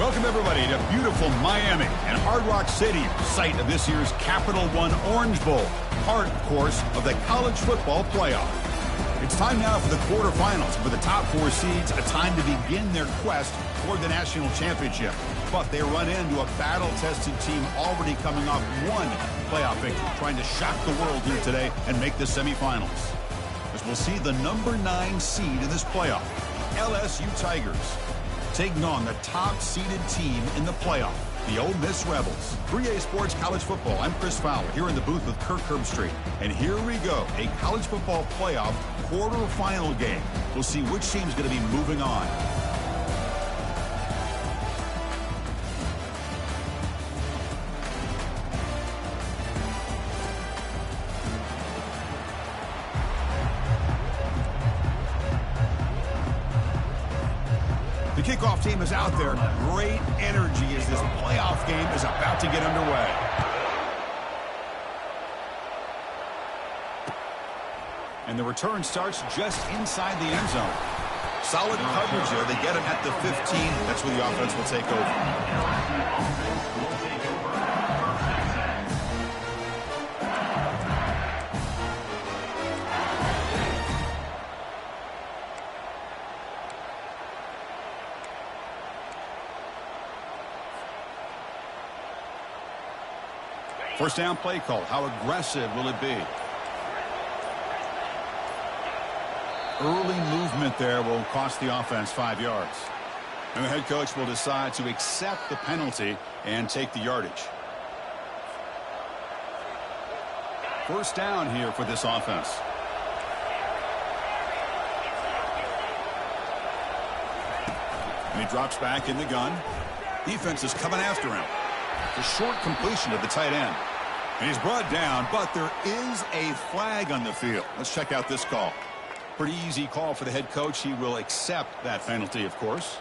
Welcome, everybody, to beautiful Miami and Hard Rock Stadium, site of this year's Capital One Orange Bowl, part, of course, of the college football playoff. It's time now for the quarterfinals. For the top four seeds, a time to begin their quest toward the national championship. But they run into a battle-tested team already coming off one playoff victory, trying to shock the world here today and make the semifinals. As we'll see the number 9 seed in this playoff, LSU Tigers, taking on the top-seeded team in the playoff, the Ole Miss Rebels. 3A Sports College Football. I'm Chris Fowler here in the booth with Kirk Herbstreit. And here we go, a college football playoff quarterfinal game. We'll see which team's going to be moving on. The kickoff team is out there. Great energy as this playoff game is about to get underway. And the return starts just inside the end zone. Solid coverage there. They get him at the 15. That's where the offense will take over. First down play call. How aggressive will it be? Early movement there will cost the offense 5 yards. And the head coach will decide to accept the penalty and take the yardage. First down here for this offense. And he drops back in the gun. Defense is coming after him. The short completion of the tight end. And he's brought down, but there is a flag on the field. Let's check out this call. Pretty easy call for the head coach. He will accept that penalty, of course.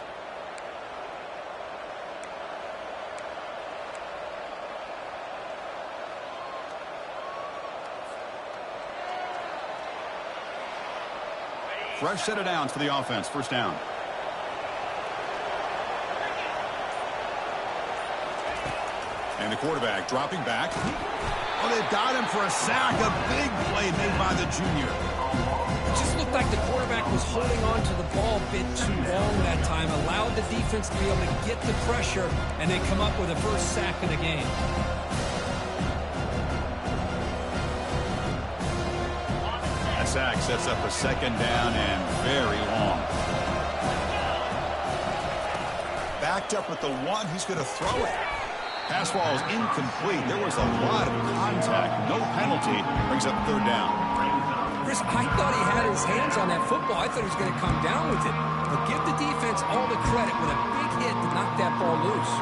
Fresh set of downs for the offense. First down. And the quarterback dropping back. Oh, they've got him for a sack. A big play made by the junior. It just looked like the quarterback was holding on to the ball a bit too long that time. Allowed the defense to be able to get the pressure, and they come up with a first sack of the game. That sack sets up a second down and very long. Backed up at the 1. He's going to throw it. Pass ball is incomplete. There was a lot of contact. No penalty. Brings up third down. Chris, I thought he had his hands on that football. I thought he was going to come down with it. But give the defense all the credit with a big hit to knock that ball loose.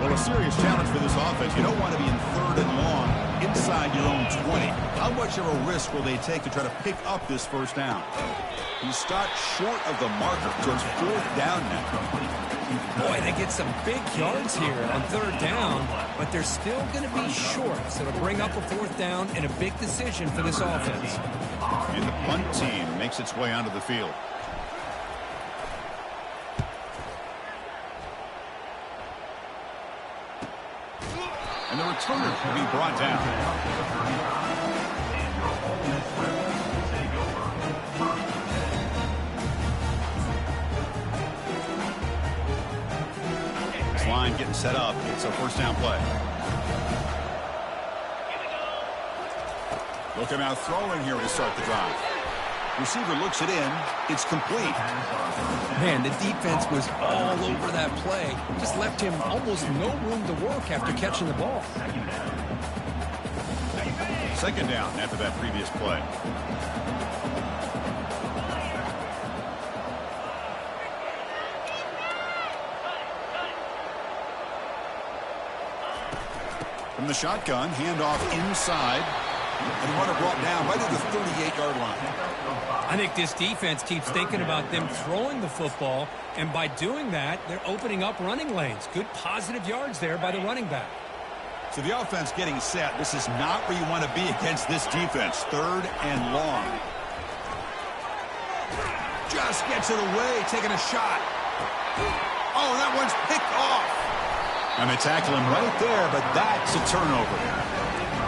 Well, a serious challenge for this offense. You don't want to be in third and long inside your own 20. How much of a risk will they take to try to pick up this first down? He stopped short of the marker, so it's fourth down now. Boy, they get some big yards here on third down, but they're still going to be short. So to bring up a fourth down and a big decision for this offense. And the punt team makes its way onto the field. And the returner will be brought down. This line getting set up. It's a first down play. They'll come out throwing here to start the drive. Receiver looks it in. It's complete. Man, the defense was all over that play. Just left him almost no room to work after catching the ball. Second down after that previous play. From the shotgun, handoff inside. And runner brought down right at the 38-yard line. I think this defense keeps thinking about them throwing the football, and by doing that, they're opening up running lanes. Good positive yards there by the running back. So the offense getting set. This is not where you want to be against this defense. 3rd and long. Just gets it away, taking a shot. Oh, that one's picked off. And they tackle him right there, but that's a turnover.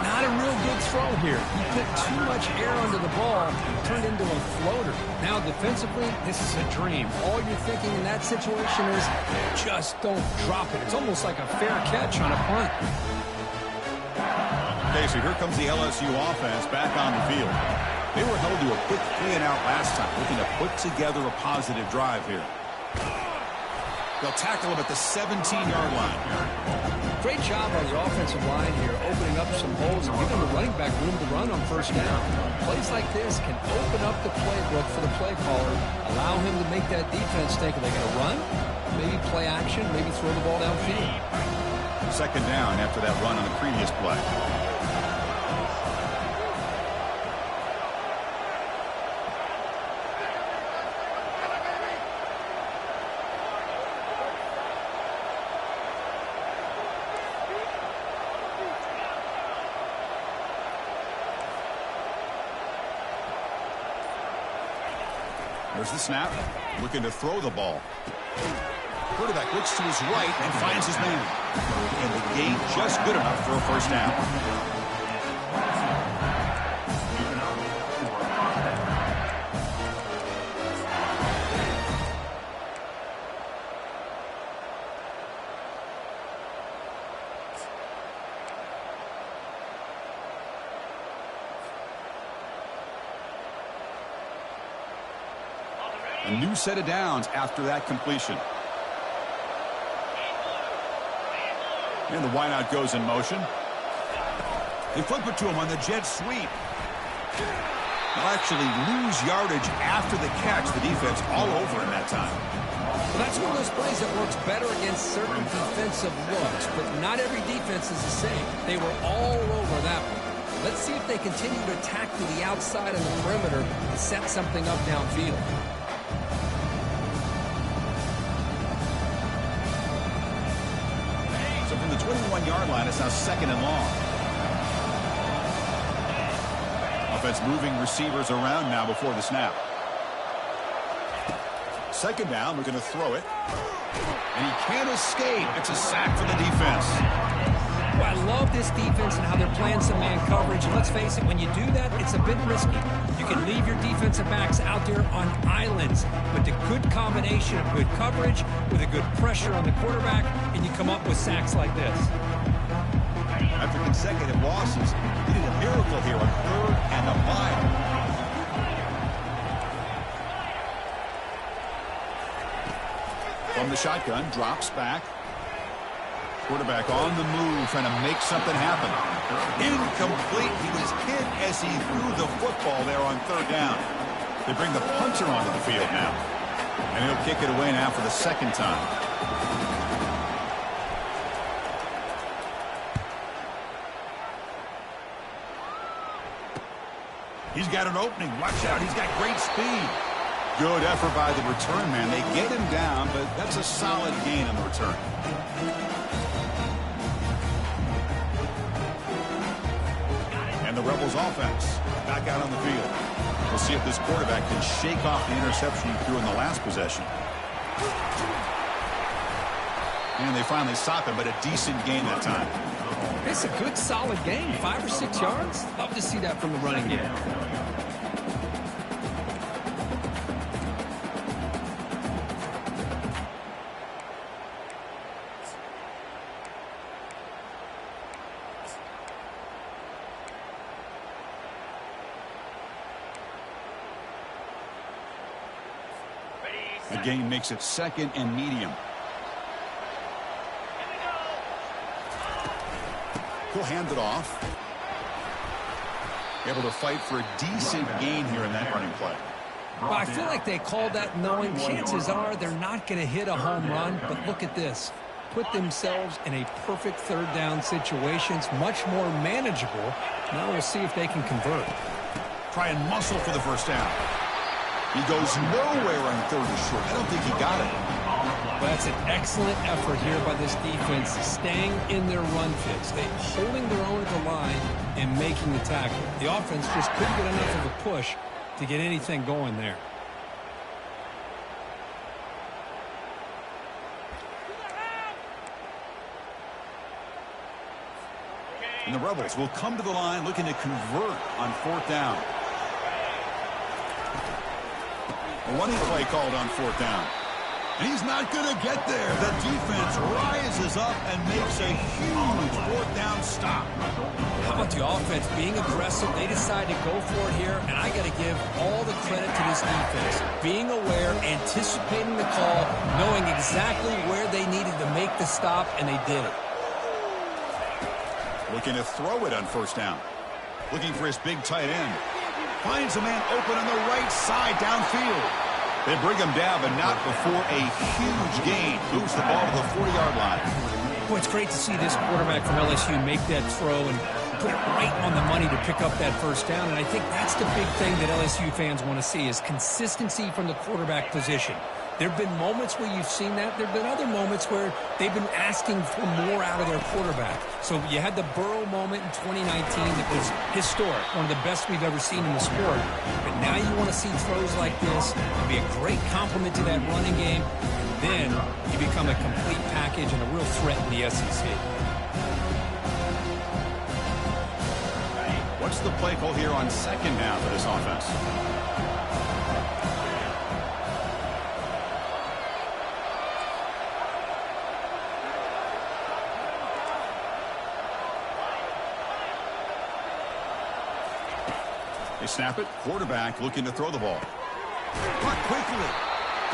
Not a real good throw here. He put too much air under the ball, turned into a floater. Now defensively, this is a dream. All you're thinking in that situation is just don't drop it. It's almost like a fair catch on a punt. Okay, so here comes the LSU offense back on the field. They were held to a quick 3-and-out last time, looking to put together a positive drive here. They'll tackle him at the 17-yard line. Great job on the offensive line here, opening up some holes and giving the running back room to run on first down. Plays like this can open up the playbook for the play caller, allow him to make that defense think, are they going to run? Maybe play action, maybe throw the ball downfield. 2nd down after that run on the previous play. There's the snap. Looking to throw the ball. Quarterback looks to his right and finds his man. And the gain just good enough for a first down. A new set of downs after that completion. And the wideout goes in motion. They flip it to him on the jet sweep. They'll actually lose yardage after the catch. The defense all over in that time. Well, that's one of those plays that works better against certain defensive looks, but not every defense is the same. They were all over that one. Let's see if they continue to attack to the outside of the perimeter and set something up downfield. So from the 21-yard line, it's now 2nd and long. Offense moving receivers around now before the snap. 2nd down, we're going to throw it. And he can't escape. It's a sack for the defense. Well, I love this defense and how they're playing some man coverage. And let's face it, when you do that, it's a bit risky. You can leave your defensive backs out there on islands with a good combination of good coverage, with a good pressure on the quarterback, and you come up with sacks like this. After consecutive losses, he did a miracle here on 3rd and a mile. From the shotgun, drops back. Quarterback on the move, trying to make something happen. Incomplete. He was hit as he threw the football there on 3rd down. They bring the punter onto the field now. And he'll kick it away now for the 2nd time. He's got an opening. Watch out. He's got great speed. Good effort by the return man. They get him down, but that's a solid gain on the return. And the Rebels offense back out on the field. We'll see if this quarterback can shake off the interception he threw in the last possession. And they finally stop him, but a decent gain that time. It's a good, solid game. 5 or 6 yards. Love to see that from the running game. The gain makes it 2nd and medium. He'll hand it off. Able to fight for a decent gain here in that running play. Well, I feel like they called that knowing chances are they're not going to hit a home run, but look at this. Put themselves in a perfect 3rd down situation. It's much more manageable. Now we'll see if they can convert. Try and muscle for the first down. He goes nowhere on 3rd and short. I don't think he got it. Well, that's an excellent effort here by this defense, staying in their run fits. They holding their own at the line and making the tackle. The offense just couldn't get enough of a push to get anything going there. And the Rebels will come to the line looking to convert on 4th down. A running play called on 4th down. And he's not going to get there. The defense rises up and makes a huge 4th down stop. How about the offense being aggressive? They decide to go for it here, and I got to give all the credit to this defense. Being aware, anticipating the call, knowing exactly where they needed to make the stop, and they did it. Looking to throw it on 1st down. Looking for his big tight end. Finds a man open on the right side downfield. They bring him down, but not before a huge gain. Moves the ball to the 40-yard line. Boy, it's great to see this quarterback from LSU make that throw and put it right on the money to pick up that 1st down. And I think that's the big thing that LSU fans want to see is consistency from the quarterback position. There have been moments where you've seen that. There have been other moments where they've been asking for more out of their quarterback. So you had the Burrow moment in 2019 that was historic, one of the best we've ever seen in the sport. But now you want to see throws like this. It'll be a great compliment to that running game. And then you become a complete package and a real threat in the SEC. What's the play call here on 2nd down for this offense? They snap it. Quarterback looking to throw the ball. Caught quickly.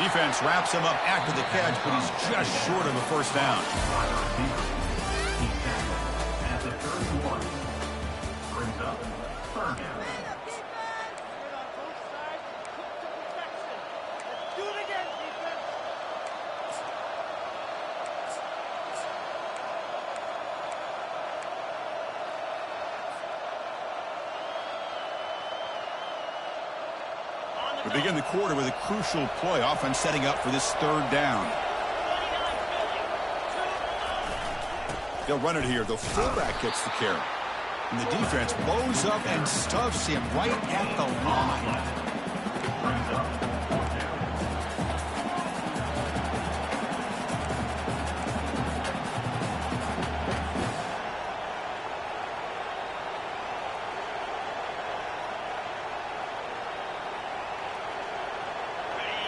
Defense wraps him up after the catch, but he's just short of a 1st down. At the 31, brings up 3rd down. We begin the quarter with a crucial play. Offense setting up for this 3rd down. They'll run it here. The fullback gets the carry. And the defense blows up and stuffs him right at the line.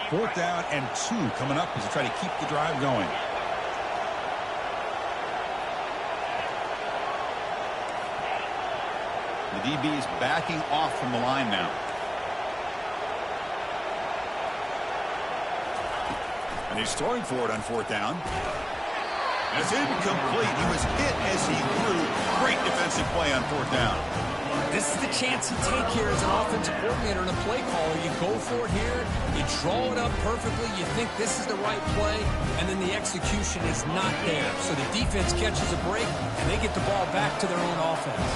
Fourth down and 2 coming up as they try to keep the drive going. The DB is backing off from the line now. And he's throwing for it on 4th down. And it's incomplete. He was hit as he threw. Great defensive play on 4th down. This is the chance you take here as an offensive coordinator and a play caller. You go for it here, you draw it up perfectly, you think this is the right play, and then the execution is not there. So the defense catches a break, and they get the ball back to their own offense.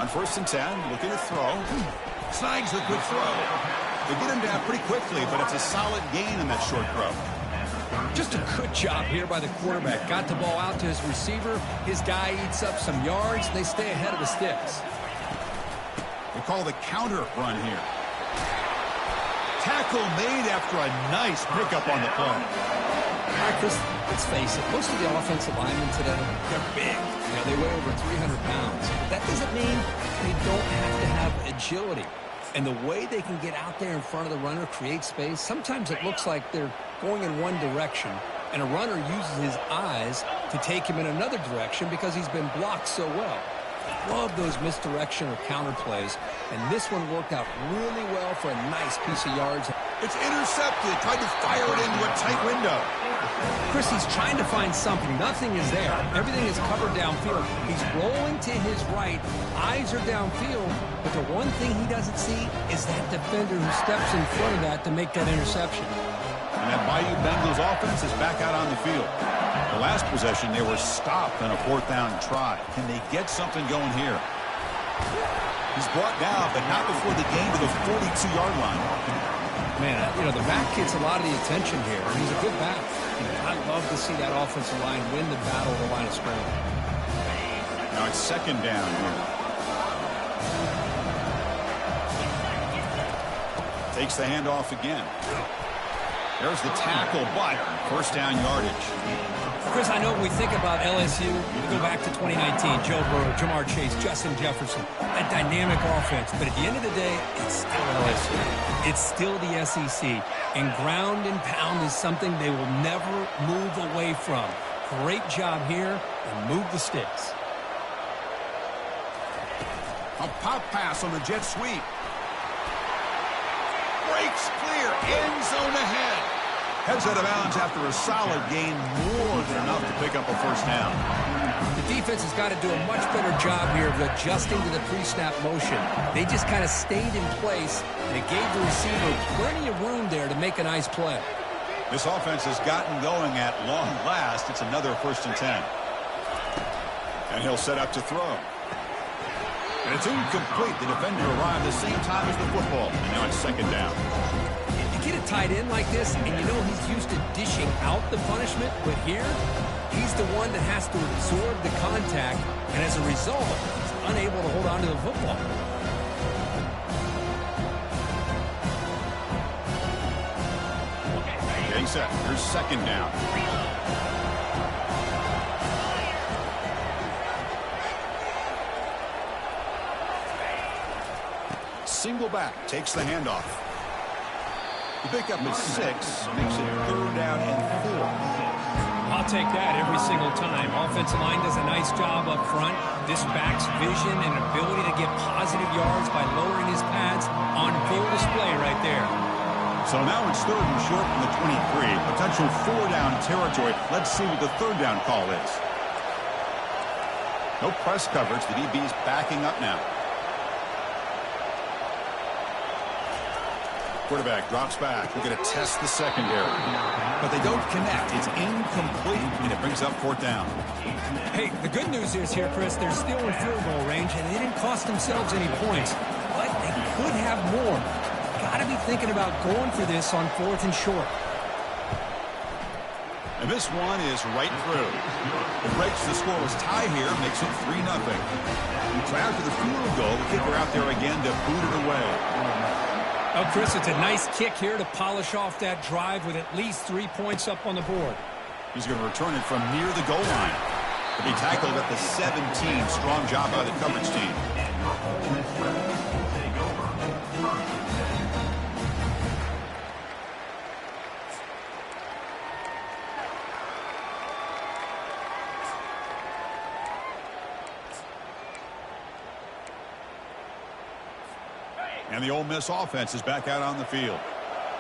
On 1st and 10, looking to throw. Snags a good throw. They get him down pretty quickly, but it's a solid gain in that short throw. Just a good job here by the quarterback. Got the ball out to his receiver. His guy eats up some yards. They stay ahead of the sticks. They call the counter run here. Tackle made after a nice pickup on the play. All right, Chris, let's face it. Most of the offensive linemen today, they're big. You know, they weigh over 300 pounds. That doesn't mean they don't have to have agility. And the way they can get out there in front of the runner, create space, sometimes it looks like they're going in one direction, and a runner uses his eyes to take him in another direction because he's been blocked so well. Love those misdirection or counter plays, and this one worked out really well for a nice piece of yards. It's intercepted, tried to fire it into a tight window. Chris, he's trying to find something. Nothing is there. Everything is covered downfield. He's rolling to his right. Eyes are downfield, but the one thing he doesn't see is that defender who steps in front of that to make that interception. And that Bayou Bengals offense is back out on the field. The last possession, they were stopped on a 4th down try. Can they get something going here? He's brought down, but not before the gain to the 42-yard line. Man, the back gets a lot of the attention here, and he's a good back. I love to see that offensive line win the battle at the line of scrimmage. Now it's second down here. Takes the handoff again. There's the tackle, but first down yardage. Chris, I know when we think about LSU, we go back to 2019, Joe Burrow, Jamar Chase, Justin Jefferson, that dynamic offense. But at the end of the day, it's still LSU. It's still the SEC. And ground and pound is something they will never move away from. Great job here, and move the sticks. A pop pass on the jet sweep. Breaks clear, end zone ahead. Heads out of bounds after a solid gain, more than enough to pick up a first down. The defense has got to do a much better job here of adjusting to the pre-snap motion. They just kind of stayed in place, and it gave the receiver plenty of room there to make a nice play. This offense has gotten going at long last. It's another 1st and 10. And he'll set up to throw. And it's incomplete. The defender arrived the same time as the football. And now it's second down. You get a tight end like this, and you know he's used to dishing out the punishment. But here, he's the one that has to absorb the contact. And as a result, he's unable to hold on to the football. Getting set. Here's second down. Single back, takes the handoff. The pickup is 6, makes it 3rd down and 4. I'll take that every single time. Offensive line does a nice job up front. This back's vision and ability to get positive yards by lowering his pads on full display right there. So now it's 3rd and short from the 23. Potential 4-down territory. Let's see what the 3rd down call is. No press coverage. The DB's backing up now. Quarterback drops back. We're going to test the secondary. But they don't connect. It's incomplete, and it brings up 4th down. Hey, the good news is here, Chris, they're still in field goal range, and they didn't cost themselves any points. But they could have more. Got to be thinking about going for this on 4th and short. And this one is right through. It breaks the scoreless tie here, makes it 3-0. So after the field goal, the kicker out there again to boot it away. Oh, Chris, it's a nice kick here to polish off that drive with at least 3 points up on the board. He's going to return it from near the goal line. To be tackled at the 17. Strong job by the coverage team. And the Ole Miss offense is back out on the field.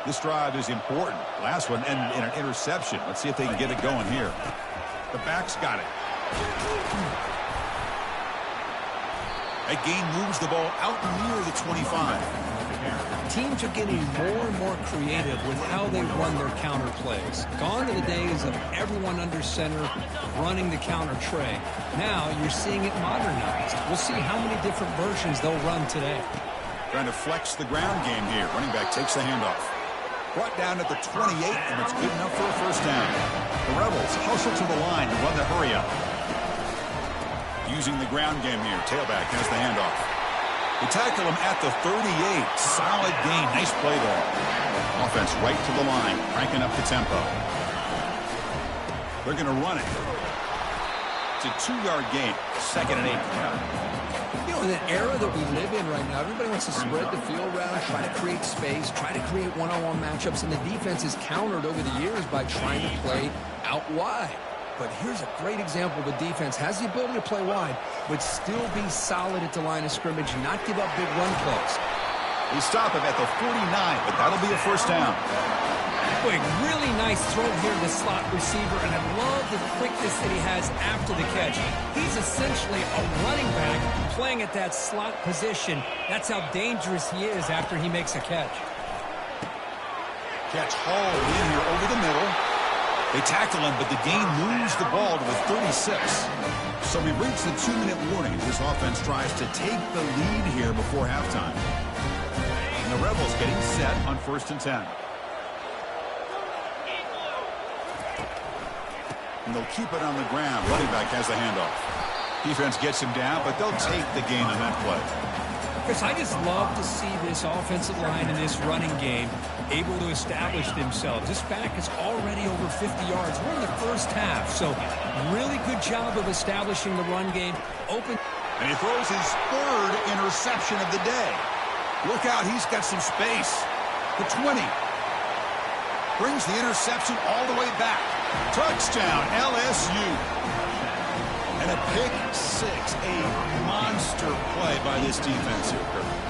This drive is important. Last one ended in an interception. Let's see if they can get it going here. The back's got it. That gain moves the ball out near the 25. Teams are getting more and more creative with how they run their counter plays. Gone are the days of everyone under center running the counter tray. Now you're seeing it modernized. We'll see how many different versions they'll run today. Trying to flex the ground game here. Running back takes the handoff. Brought down at the 28, and it's good enough for a first down. The Rebels hustle to the line to run the hurry up. Using the ground game here. Tailback has the handoff. They tackle him at the 38. Solid gain. Nice play there. Offense right to the line, cranking up the tempo. They're going to run it. It's a 2-yard gain. 2nd and 8. You know, in the era that we live in right now, everybody wants to spread the field around, try to create space, try to create one-on-one matchups, and the defense is countered over the years by trying to play out wide. But here's a great example of a defense has the ability to play wide, but still be solid at the line of scrimmage, not give up big run plays. They stop him at the 49, but that'll be a first down. Boy, really nice throw here to the slot receiver, and I love the quickness that he has after the catch. He's essentially a running back playing at that slot position. That's how dangerous he is after he makes a catch. Catch hauled in here over the middle. They tackle him, but the gain moves the ball to the 36. So we reach the 2-minute warning as this offense tries to take the lead here before halftime. And the the Rebels getting set on 1st and 10. And they'll keep it on the ground. Running back has the handoff. Defense gets him down, but they'll take the gain on that play. Chris, I just love to see this offensive line in this running game able to establish themselves. This back is already over 50 yards. We're in the first half, so really good job of establishing the run game. Open. And he throws his 3rd interception of the day. Look out, he's got some space. The 20. Brings the interception all the way back. Touchdown, LSU. And a pick 6, a monster play by this defense here.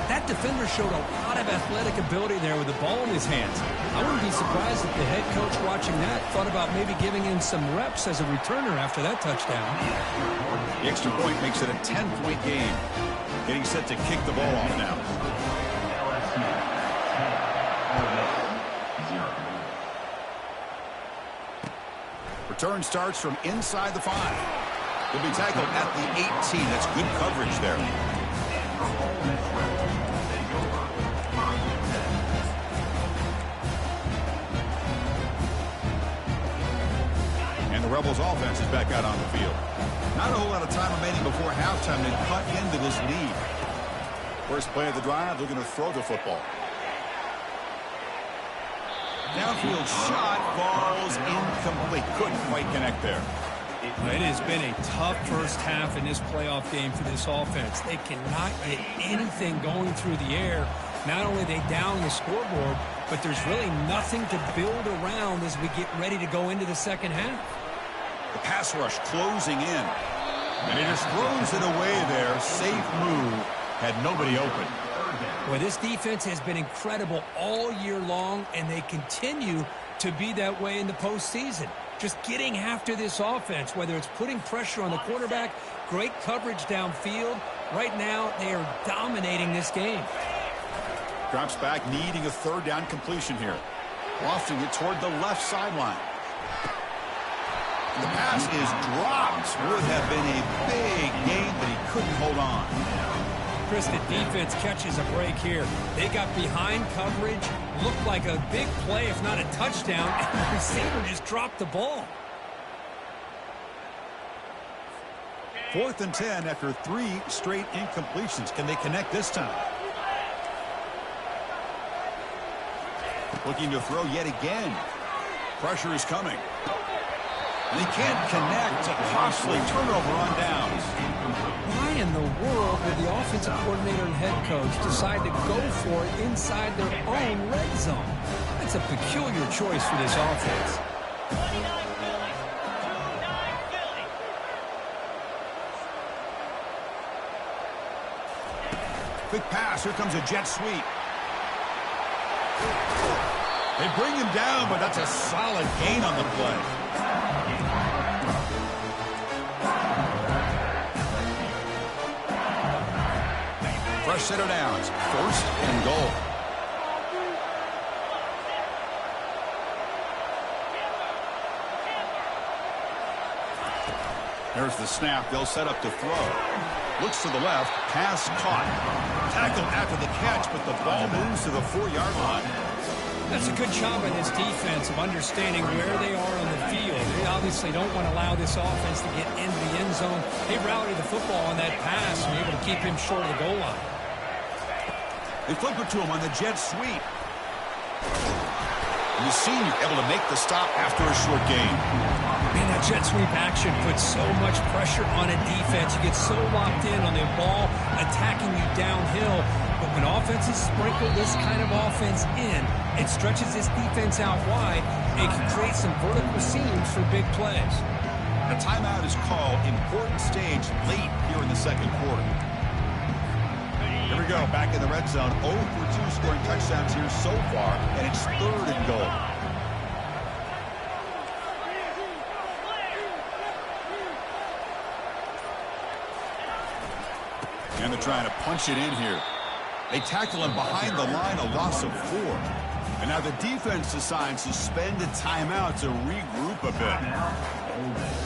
That defender showed a lot of athletic ability there with the ball in his hands. I wouldn't be surprised if the head coach watching that thought about maybe giving him some reps as a returner after that touchdown. The extra point makes it a 10-point game. Getting set to kick the ball off now. Return starts from inside the 5. He'll be tackled at the 18. That's good coverage there. And the Rebels offense is back out on the field. Not a whole lot of time remaining before halftime to cut into this lead. First play of the drive, they're going to throw the football. Downfield shot, falls incomplete. Couldn't quite connect there. It has been a tough first half in this playoff game for this offense. They cannot get anything going through the air. Not only they down the scoreboard, but there's really nothing to build around as we get ready to go into the second half. The pass rush closing in. And he just throws it away there. Safe move. Had nobody open. Well, this defense has been incredible all year long, and they continue to be that way in the postseason. Just getting after this offense, whether it's putting pressure on the quarterback, great coverage downfield. Right now, they are dominating this game. Drops back, needing a 3rd down completion here. Lofting it toward the left sideline. The pass is dropped. Would have been a big gain, but he couldn't hold on. Chris, the defense catches a break here. They got behind coverage, looked like a big play, if not a touchdown, and the receiver just dropped the ball. 4th and 10 after 3 straight incompletions. Can they connect this time? Looking to throw yet again. Pressure is coming. And he can't connect. A costly turnover on downs. Why in the world would the offensive coordinator and head coach decide to go for it inside their own red zone? That's a peculiar choice for this offense. Quick pass. Here comes a jet sweep. They bring him down, but that's a solid gain on the play. Fresh set of downs. 1st and goal. There's the snap. They'll set up to throw. Looks to the left. Pass caught. Tackled after the catch, but the ball moves to the 4-yard line. That's a good job by this defense of understanding where they are on the field. They obviously don't want to allow this offense to get into the end zone. They rallied the football on that pass and were able to keep him short of the goal line. They flip it to him on the jet sweep. And the senior able to make the stop after a short gain. Man, that jet sweep action puts so much pressure on a defense. You get so locked in on the ball attacking you downhill. But when offenses sprinkle this kind of offense in, it stretches this defense out wide and can create some vertical seams for big plays. A timeout is called. Important stage late here in the second quarter. Here we go, back in the red zone. 0 for 2 scoring touchdowns here so far, and it's 3rd and goal. And they're trying to punch it in here. They tackle him behind the line, a loss of 4. And now the defense decides to spend a timeout to regroup a bit.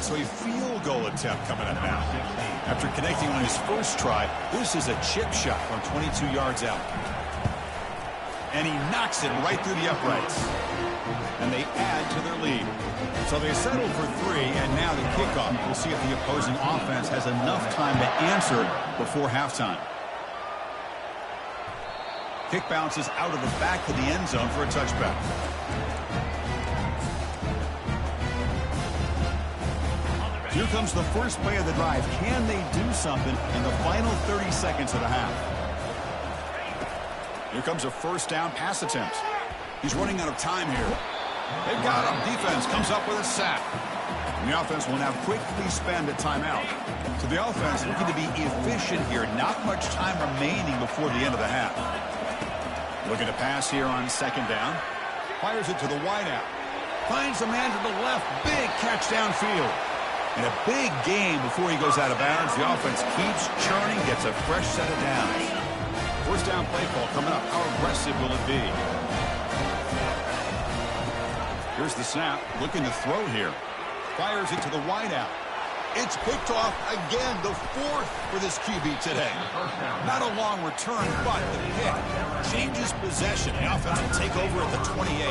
So a field goal attempt coming up now. After connecting on his first try, this is a chip shot from 22 yards out. And he knocks it right through the uprights. And they add to their lead. So they settle for 3, and now the kickoff. We'll see if the opposing offense has enough time to answer before halftime. Kick bounces out of the back of the end zone for a touchback. Here comes the first play of the drive. Can they do something in the final 30 seconds of the half? Here comes a first down pass attempt. He's running out of time here. They've got him. Defense comes up with a sack. And the offense will now quickly spend a timeout. So the offense looking to be efficient here. Not much time remaining before the end of the half. Looking to pass here on second down. Fires it to the wideout. Finds a man to the left. Big catch downfield. And a big game before he goes out of bounds. The offense keeps churning, gets a fresh set of downs. First down play call coming up. How aggressive will it be? Here's the snap. Looking to throw here. Fires it to the wideout. It's picked off again. The 4th for this QB today. Not a long return, but the pick changes possession. The offense will take over at the 28.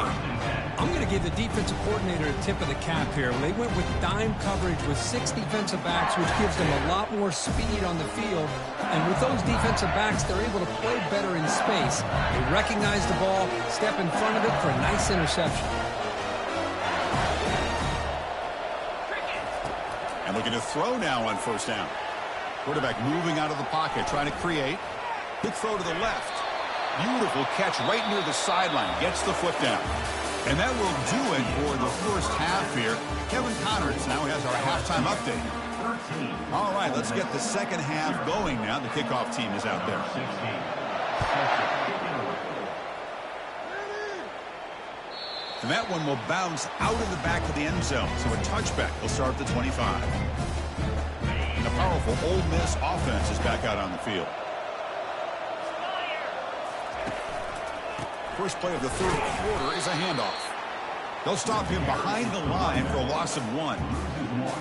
I'm going to give the defensive coordinator a tip of the cap here. They went with dime coverage with 6 defensive backs, which gives them a lot more speed on the field. And with those defensive backs, they're able to play better in space. They recognize the ball, step in front of it for a nice interception. And looking to throw now on first down. Quarterback moving out of the pocket, trying to create. Quick throw to the left. Beautiful catch right near the sideline. Gets the foot down. And that will do it for the first half here. Kevin Connors now has our halftime update. All right, let's get the second half going now. The kickoff team is out there. And that one will bounce out of the back of the end zone. So a touchback will start at the 25. And a powerful Ole Miss offense is back out on the field. First play of the third quarter is a handoff. They'll stop him behind the line for a loss of 1.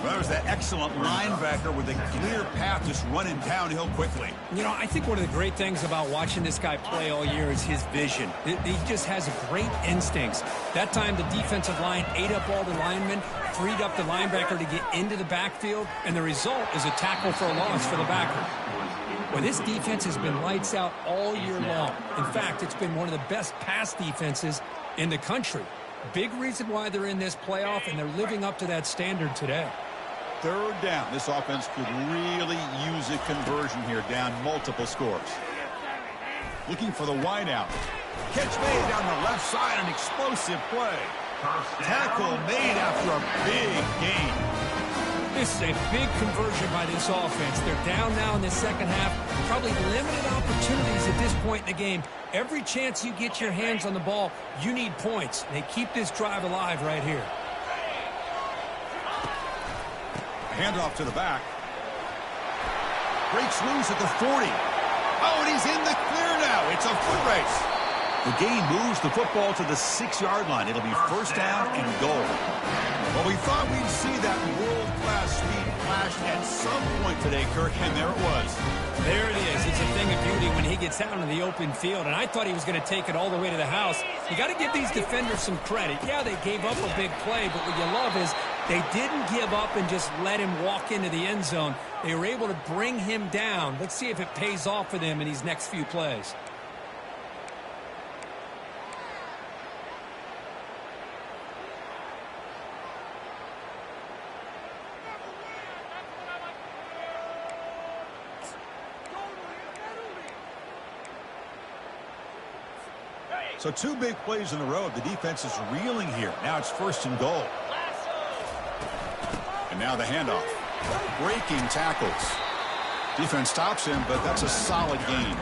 That was that excellent linebacker with a clear path just running downhill quickly. You know, I think one of the great things about watching this guy play all year is his vision. He just has great instincts. That time the defensive line ate up all the linemen, freed up the linebacker to get into the backfield, and the result is a tackle for a loss for the backer. Well, this defense has been lights out all year long. In fact, it's been one of the best pass defenses in the country. Big reason why they're in this playoff, and they're living up to that standard today. Third down. This offense could really use a conversion here, down multiple scores. Looking for the wideout. Catch made down the left side, an explosive play. Tackle made after a big gain. This is a big conversion by this offense. They're down now in the second half. Probably limited opportunities at this point in the game. Every chance you get your hands on the ball, you need points. They keep this drive alive right here. Handoff to the back. Breaks loose at the 40. Oh, and he's in the clear now. It's a foot race. The game moves the football to the 6-yard line. It'll be first down and goal. Well, we thought we'd see that world-class speed flash at some point today, Kirk, and there it was. There it is. It's a thing of beauty when he gets out in the open field, and I thought he was going to take it all the way to the house. You got to give these defenders some credit. Yeah, they gave up a big play, but what you love is they didn't give up and just let him walk into the end zone. They were able to bring him down. Let's see if it pays off for them in these next few plays. So 2 big plays in a row. The defense is reeling here. Now it's first and goal. And now the handoff. Breaking tackles. Defense stops him, but that's a solid gain.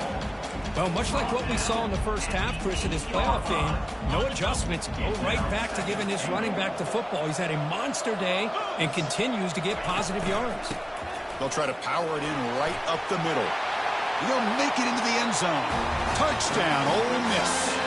Well, much like what we saw in the first half, Chris, in this playoff game, no adjustments. Go right back to giving this running back the football. He's had a monster day and continues to get positive yards. They'll try to power it in right up the middle. He'll make it into the end zone. Touchdown, Ole Miss.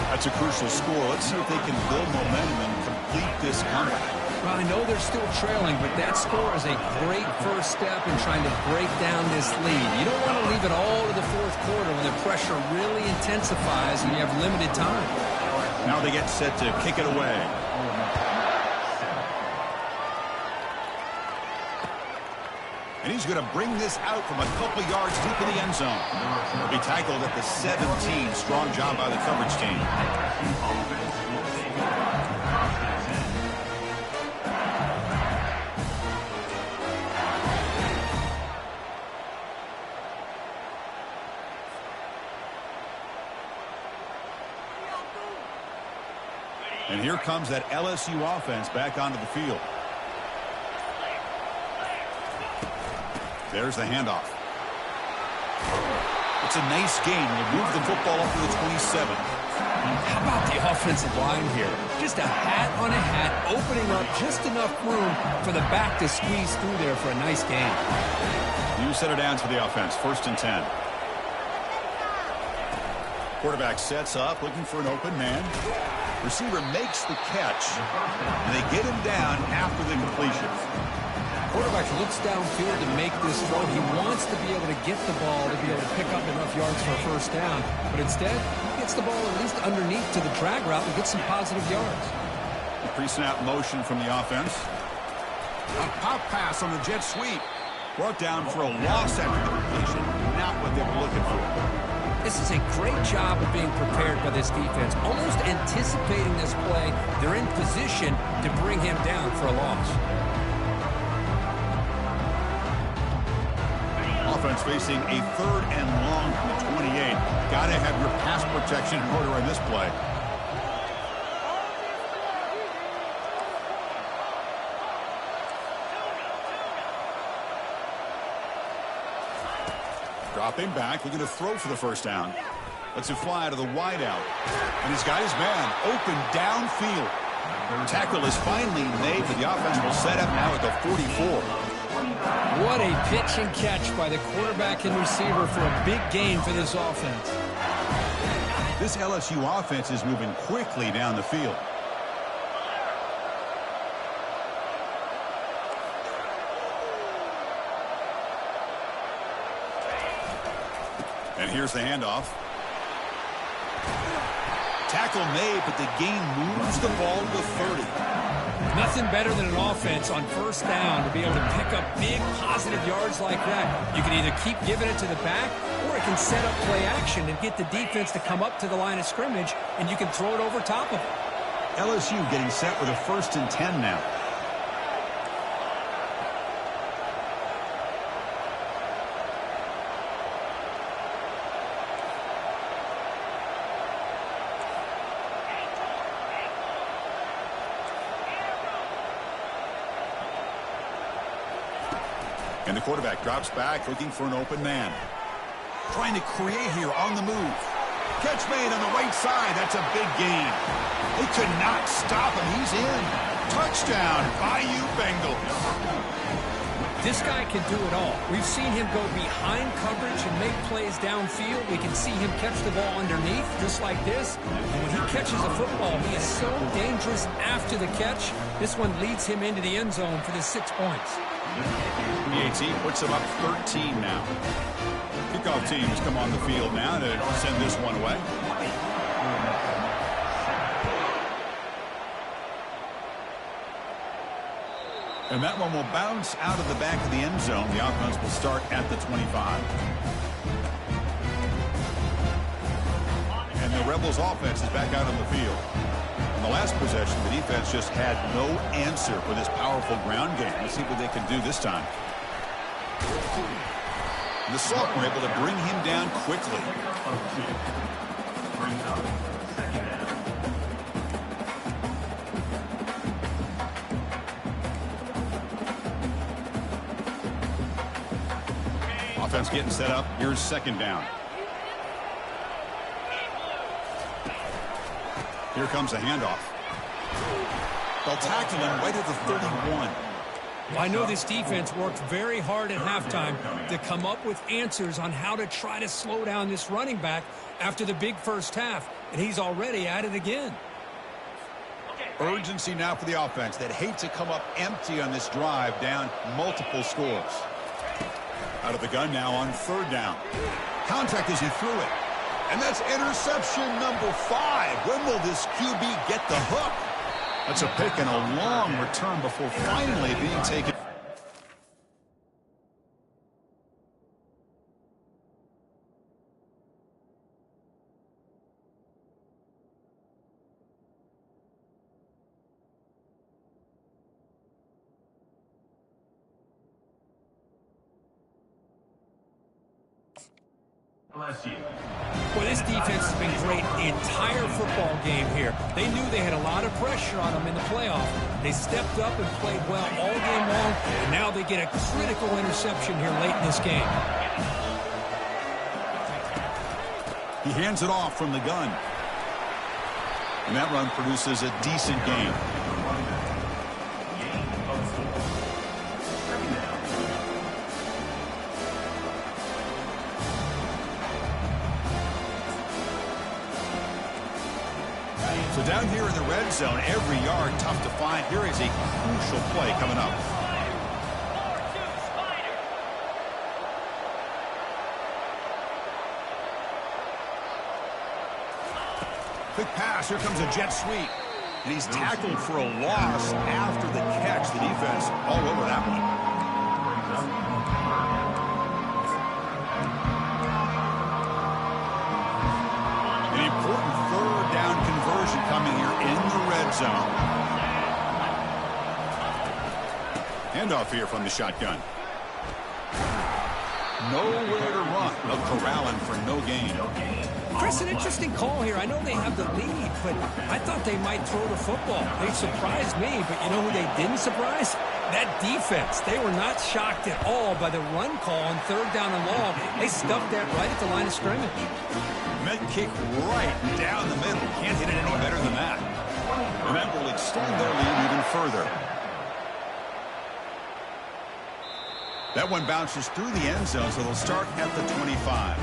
That's a crucial score. Let's see if they can build momentum and complete this comeback? Well, I know they're still trailing, but that score is a great first step in trying to break down this lead. You don't want to leave it all to the fourth quarter when the pressure really intensifies and you have limited time. Now they get set to kick it away. And he's going to bring this out from a couple yards deep in the end zone. He'll be tackled at the 17. Strong job by the coverage team. And here comes that LSU offense back onto the field. There's the handoff. It's a nice gain. We'll move the football up to the 27. How about the offensive line here? Just a hat on a hat, opening up just enough room for the back to squeeze through there for a nice gain. New set of downs for the offense. 1st and 10. Quarterback sets up, looking for an open man. Receiver makes the catch, and they get him down after the completion. Quarterback looks downfield to make this throw. He wants to be able to get the ball to be able to pick up enough yards for a first down, but instead, he gets the ball at least underneath to the drag route and gets some positive yards. The pre-snap motion from the offense. A pop pass on the jet sweep. Brought down for a loss after the completion. Not what they were looking for. This is a great job of being prepared by this defense, almost anticipating this play. They're in position to bring him down for a loss. Offense facing a 3rd and long from the 28. Got to have your pass protection in order in this play. Dropping back, looking to throw for the first down. Lets it fly to the wideout. And he's got his man open downfield. Tackle is finally made, but the offense will set up now at the 44. What a pitch and catch by the quarterback and receiver for a big gain for this offense. This LSU offense is moving quickly down the field. And here's the handoff. Tackle made, but the gain moves the ball to 30. Nothing better than an offense on first down to be able to pick up big positive yards like that. You can either keep giving it to the back, or it can set up play action and get the defense to come up to the line of scrimmage, and you can throw it over top of it. LSU getting set with a 1st and 10 now. And the quarterback drops back, looking for an open man. Trying to create here on the move. Catch made on the right side. That's a big gain. They could not stop him. He's in. Touchdown, Bayou Bengals. This guy can do it all. We've seen him go behind coverage and make plays downfield. We can see him catch the ball underneath, just like this. And when he catches a football, he is so dangerous after the catch. This one leads him into the end zone for the 6 points. PAT puts him up 13 now. Kickoff team has come on the field now to send this one away. And that one will bounce out of the back of the end zone. The offense will start at the 25. And the Rebels offense is back out on the field. In the last possession, the defense just had no answer for this powerful ground game. Let's see what they can do this time. And the sophomore able to bring him down quickly. Offense getting set up. Here's 2nd down. Here comes a handoff. They'll tackle him right at the 31. Well, I know this defense worked very hard at halftime to come up with answers on how to try to slow down this running back after the big first half, and he's already at it again. Urgency now for the offense that hate to come up empty on this drive, down multiple scores. Out of the gun now on third down. Contact as he threw it. And that's interception number 5. When will this QB get the hook? That's a pick and a long return before finally being taken. Well, this defense has been great the entire football game here. They knew they had a lot of pressure on them in the playoff. They stepped up and played well all game long, and now they get a critical interception here late in this game. He hands it off from the gun. And that run produces a decent gain. So down here in the red zone, every yard tough to find. Here is a crucial play coming up. Quick pass. Here comes a jet sweep. And he's tackled for a loss after the catch. The defense all over that one. Coming here in the red zone. Handoff here from the shotgun. Nowhere to run. No corralling for no gain. Chris, an interesting call here. I know they have the lead, but I thought they might throw the football. They surprised me, but you know who they didn't surprise? That defense. They were not shocked at all by the run call on third down and long. They stuffed that right at the line of scrimmage. Med kick right down the middle. Can't hit it any better than that. And that will extend their lead even further. That one bounces through the end zone, so they'll start at the 25.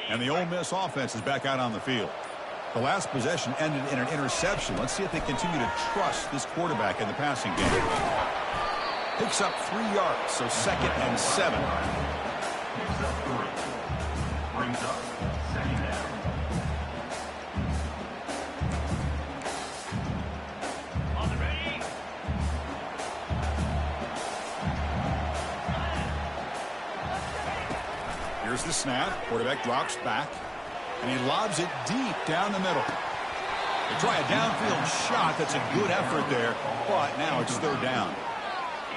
And the Ole Miss offense is back out on the field. The last possession ended in an interception. Let's see if they continue to trust this quarterback in the passing game. Picks up 3 yards, so 2nd and 7. Picks up 3. Brings up 2nd down. On the ready. Here's the snap. Quarterback drops back. And he lobs it deep down the middle. They try a downfield shot. That's a good effort there. But now it's third down.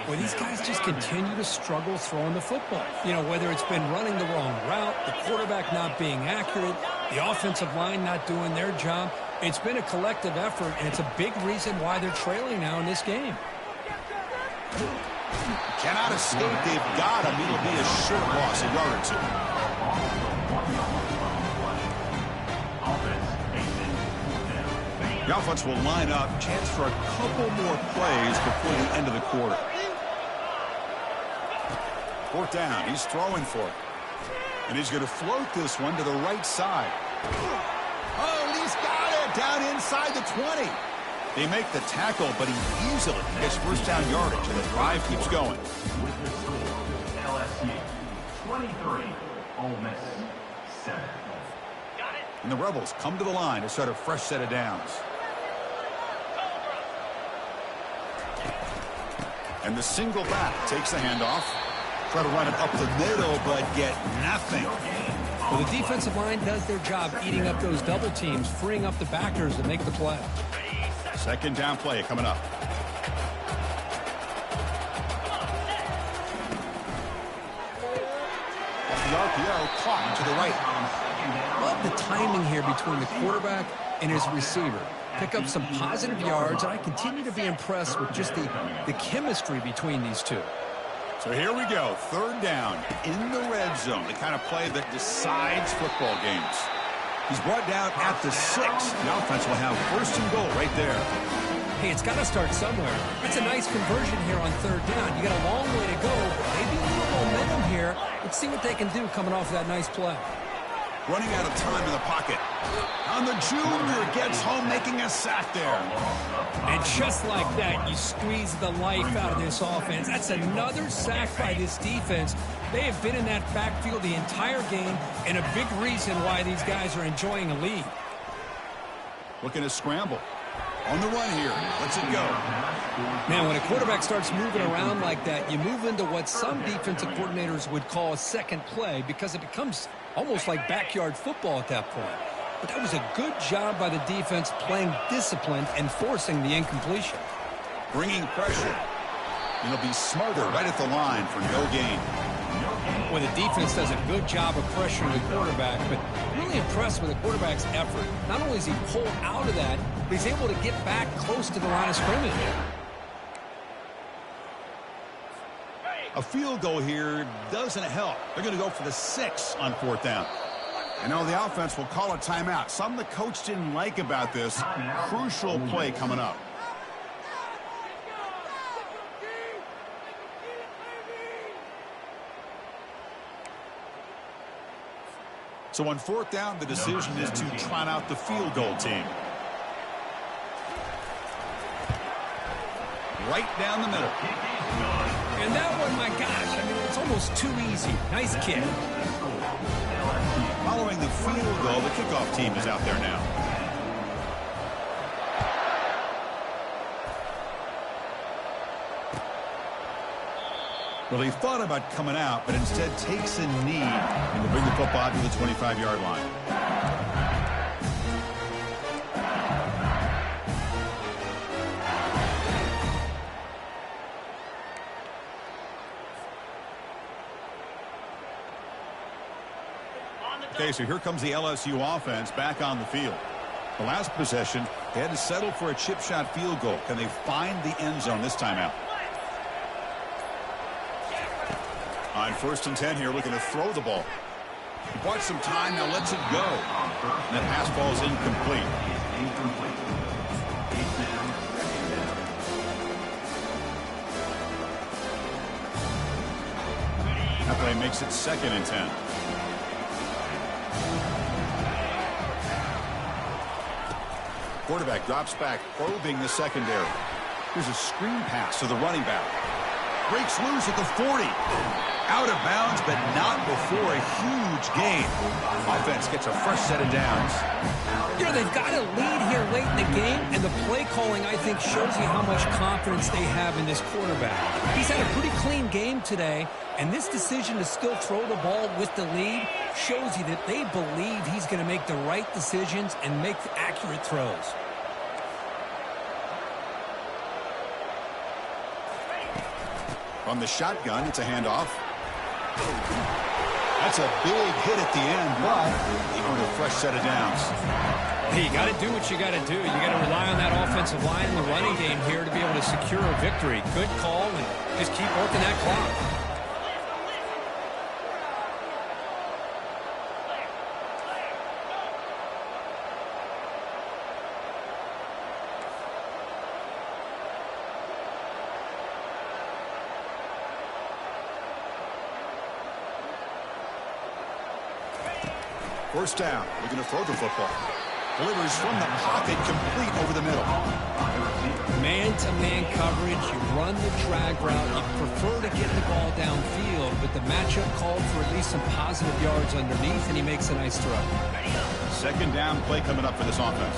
Well, these guys just continue to struggle throwing the football. You know, whether it's been running the wrong route, the quarterback not being accurate, the offensive line not doing their job. It's been a collective effort, and it's a big reason why they're trailing now in this game. Cannot escape. They've got him. It'll be a short loss, a yard or two. The offense will line up. Chance for a couple more plays before the end of the quarter. 4th down. He's throwing for it. And he's going to float this one to the right side. Oh, and he's got it down inside the 20. They make the tackle, but he easily gets first down yardage, and the drive keeps going. With the score, LSU 23, Ole Miss 7. And the Rebels come to the line to start a fresh set of downs. And the single back takes the handoff. Try to run it up the middle, but get nothing. Well, the defensive line does their job eating up those double teams, freeing up the backers to make the play. 2nd down play coming up. The RPO caught to the right. Love the timing here between the quarterback and his receiver. Pick up some positive yards, and I continue to be impressed with just the chemistry between these two. So here we go. 3rd down in the red zone. The kind of play that decides football games. He's brought down at the 6. The offense will have first and goal right there. Hey, it's got to start somewhere. That's a nice conversion here on third down. You got a long way to go. Maybe a little momentum here. Let's see what they can do coming off that nice play. Running out of time in the pocket. And the junior gets home, making a sack there. And just like that, you squeeze the life out of this offense. That's another sack by this defense. They have been in that backfield the entire game, and a big reason why these guys are enjoying a lead. Looking to scramble. On the run here. Lets it go. Now, when a quarterback starts moving around like that, you move into what some defensive coordinators would call a second play because it becomes almost like backyard football at that point. But that was a good job by the defense playing disciplined and forcing the incompletion. Bringing pressure. And he'll be smarter right at the line for no gain. Well, the defense does a good job of pressuring the quarterback, but really impressed with the quarterback's effort. Not only is he pulled out of that, but he's able to get back close to the line of scrimmage. A field goal here doesn't help. They're going to go for the 6 on fourth down. And now the offense will call a timeout. Something the coach didn't like about this. Crucial play coming up. So on fourth down, the decision is to trot out the field goal team. Right down the middle. And that one, my gosh, I mean, it's almost too easy. Nice kick. Following the field goal, the kickoff team is out there now. Well, he thought about coming out, but instead takes a knee and will bring the football to the 25-yard line. Okay, so here comes the LSU offense back on the field. The last possession, they had to settle for a chip shot field goal. Can they find the end zone this time out? On first and 10 here, looking to throw the ball. He bought some time, now lets it go. And that pass ball is incomplete. That play makes it second and 10. Quarterback drops back, probing the secondary. Here's a screen pass to the running back. Breaks loose at the 40. Out of bounds, but not before a huge gain. Offense gets a fresh set of downs. You know, they've got a lead here late in the game, and the play calling, I think, shows you how much confidence they have in this quarterback. He's had a pretty clean game today, and this decision to still throw the ball with the lead shows you that they believe he's going to make the right decisions and make accurate throws. From the shotgun, it's a handoff. That's a big hit at the end, but he earned a fresh set of downs. Hey, you got to do what you got to do. You got to rely on that offensive line in the running game here to be able to secure a victory. Good call, and just keep working that clock. First down, looking to throw the football. Delivers from the pocket, complete over the middle. Man-to-man coverage, you run the drag route, you prefer to get the ball downfield, but the matchup called for at least some positive yards underneath, and he makes a nice throw. Second down play coming up for this offense.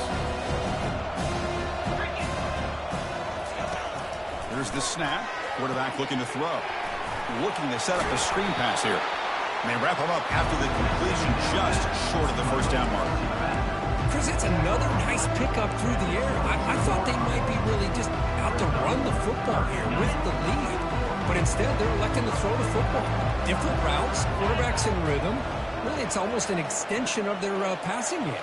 Here's the snap. Quarterback looking to throw. Looking to set up a screen pass here. And they wrap him up after the completion just short of the first down mark. Chris, it's another nice pickup through the air. I thought they might be really just out to run the football here with the lead. But instead, they're electing to throw the football. Different routes, quarterbacks in rhythm. Really, it's almost an extension of their passing game.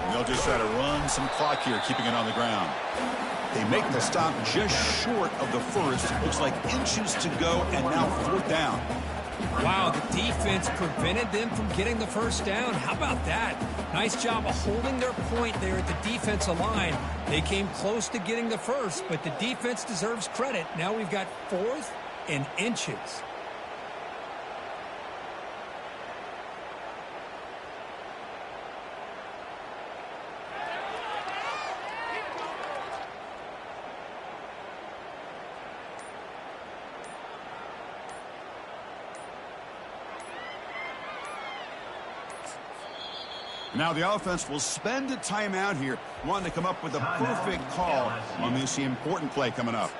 And they'll just try to run some clock here, keeping it on the ground. They make the stop just short of the first. Looks like inches to go, and now fourth down. Wow, the defense prevented them from getting the first down. How about that? Nice job of holding their point there at the defensive line. They came close to getting the first, but the defense deserves credit. Now we've got 4th and inches. Now the offense will spend a timeout here, wanting to come up with a perfect call on this important play coming up.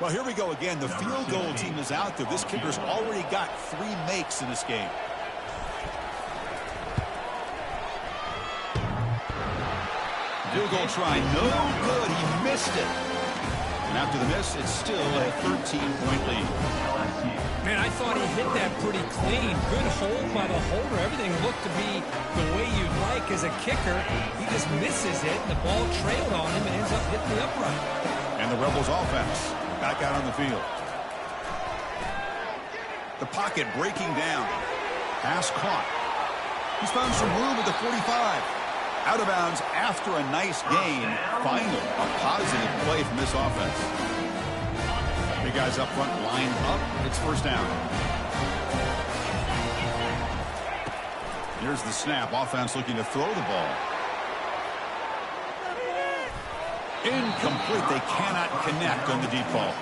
Well, here we go again. The field goal team is out there. This kicker's already got 3 makes in this game. Field goal try, no good. He missed it. And after the miss, it's still a 13-point lead. Man, I thought he hit that pretty clean. Good hold by the holder. Everything looked to be the way you'd like as a kicker. He just misses it, and the ball trailed on him and ends up hitting the upright. And the Rebels offense back out on the field. The pocket breaking down. Pass caught. He's found some room at the 45. Out of bounds after a nice gain. Finally, a positive play from this offense. Big guys up front line up. It's first down. Here's the snap. Offense looking to throw the ball. Incomplete. They cannot connect on the deep ball.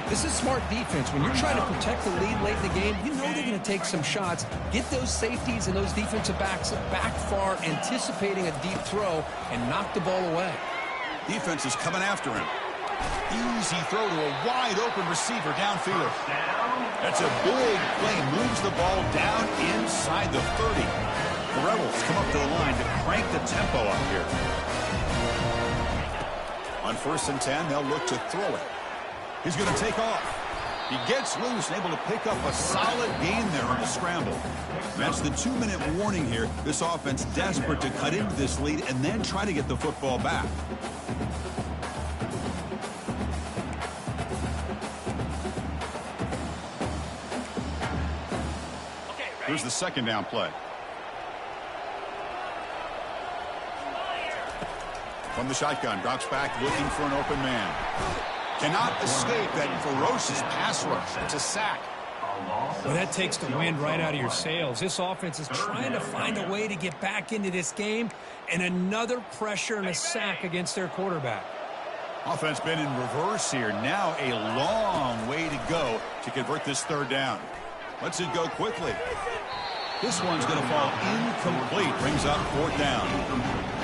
This is smart defense. When you're trying to protect the lead late in the game, you know they're going to take some shots. Get those safeties and those defensive backs back far, anticipating a deep throw, and knock the ball away. Defense is coming after him. Easy throw to a wide-open receiver downfield. That's a big play. Moves the ball down inside the 30. The Rebels come up to the line to crank the tempo up here. On 1st and 10, they'll look to throw it. He's going to take off. He gets loose and able to pick up a solid gain there on the scramble. That's the 2-minute warning here. This offense desperate to cut into this lead and then try to get the football back. Here's the 2nd down play. From the shotgun, drops back looking for an open man. Cannot escape that ferocious pass rush. It's a sack. Well, that takes the wind right out of your sails. This offense is trying to find a way to get back into this game, and another pressure and a sack against their quarterback. Offense been in reverse here. Now a long way to go to convert this 3rd down. Lets it go quickly. This one's going to fall incomplete. Brings up 4th down.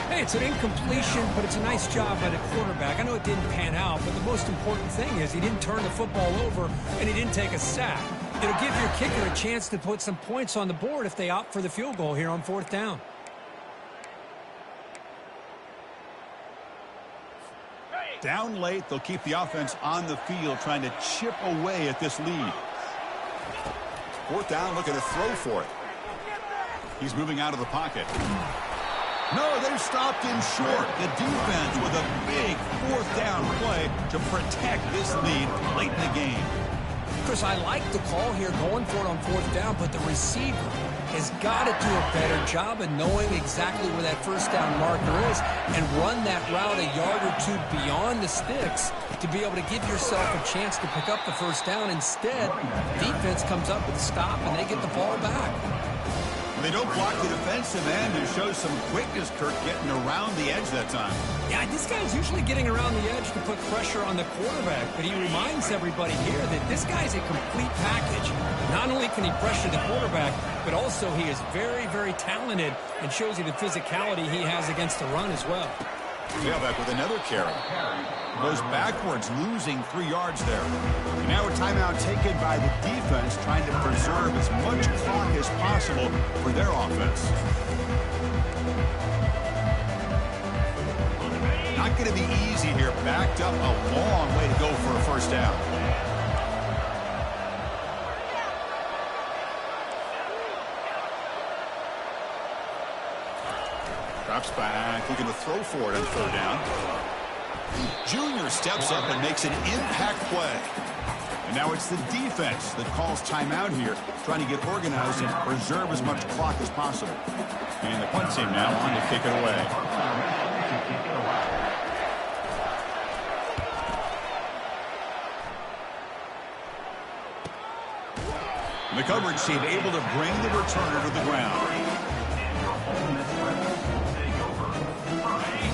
Hey, it's an incompletion, but it's a nice job by the quarterback. I know it didn't pan out, but the most important thing is he didn't turn the football over and he didn't take a sack. It'll give your kicker a chance to put some points on the board if they opt for the field goal here on 4th down. Down late, they'll keep the offense on the field trying to chip away at this lead. 4th down, looking to throw for it. He's moving out of the pocket. No, they're stopped in short. The defense with a big 4th down play to protect this lead late in the game. Chris, I like the call here going for it on 4th down, but the receiver has got to do a better job of knowing exactly where that 1st down marker is and run that route a yard or 2 beyond the sticks to be able to give yourself a chance to pick up the 1st down. Instead, defense comes up with a stop and they get the ball back. They don't block the defensive end and show some quickness, Kirk, getting around the edge that time. Yeah, this guy's usually getting around the edge to put pressure on the quarterback, but he reminds everybody here that this guy's a complete package. Not only can he pressure the quarterback, but also he is very, very talented and shows you the physicality he has against the run as well. Tailback with another carry. Goes backwards, losing 3 yards there. And now a timeout taken by the defense, trying to preserve as much clock as possible for their offense. Not going to be easy here. Backed up a long way to go for a 1st down. Drops back, looking to throw for it on 3rd down. Junior steps up and makes an impact play. And now it's the defense that calls timeout here, trying to get organized and preserve as much clock as possible. And the punt team now on to kick it away. The coverage team able to bring the returner to the ground.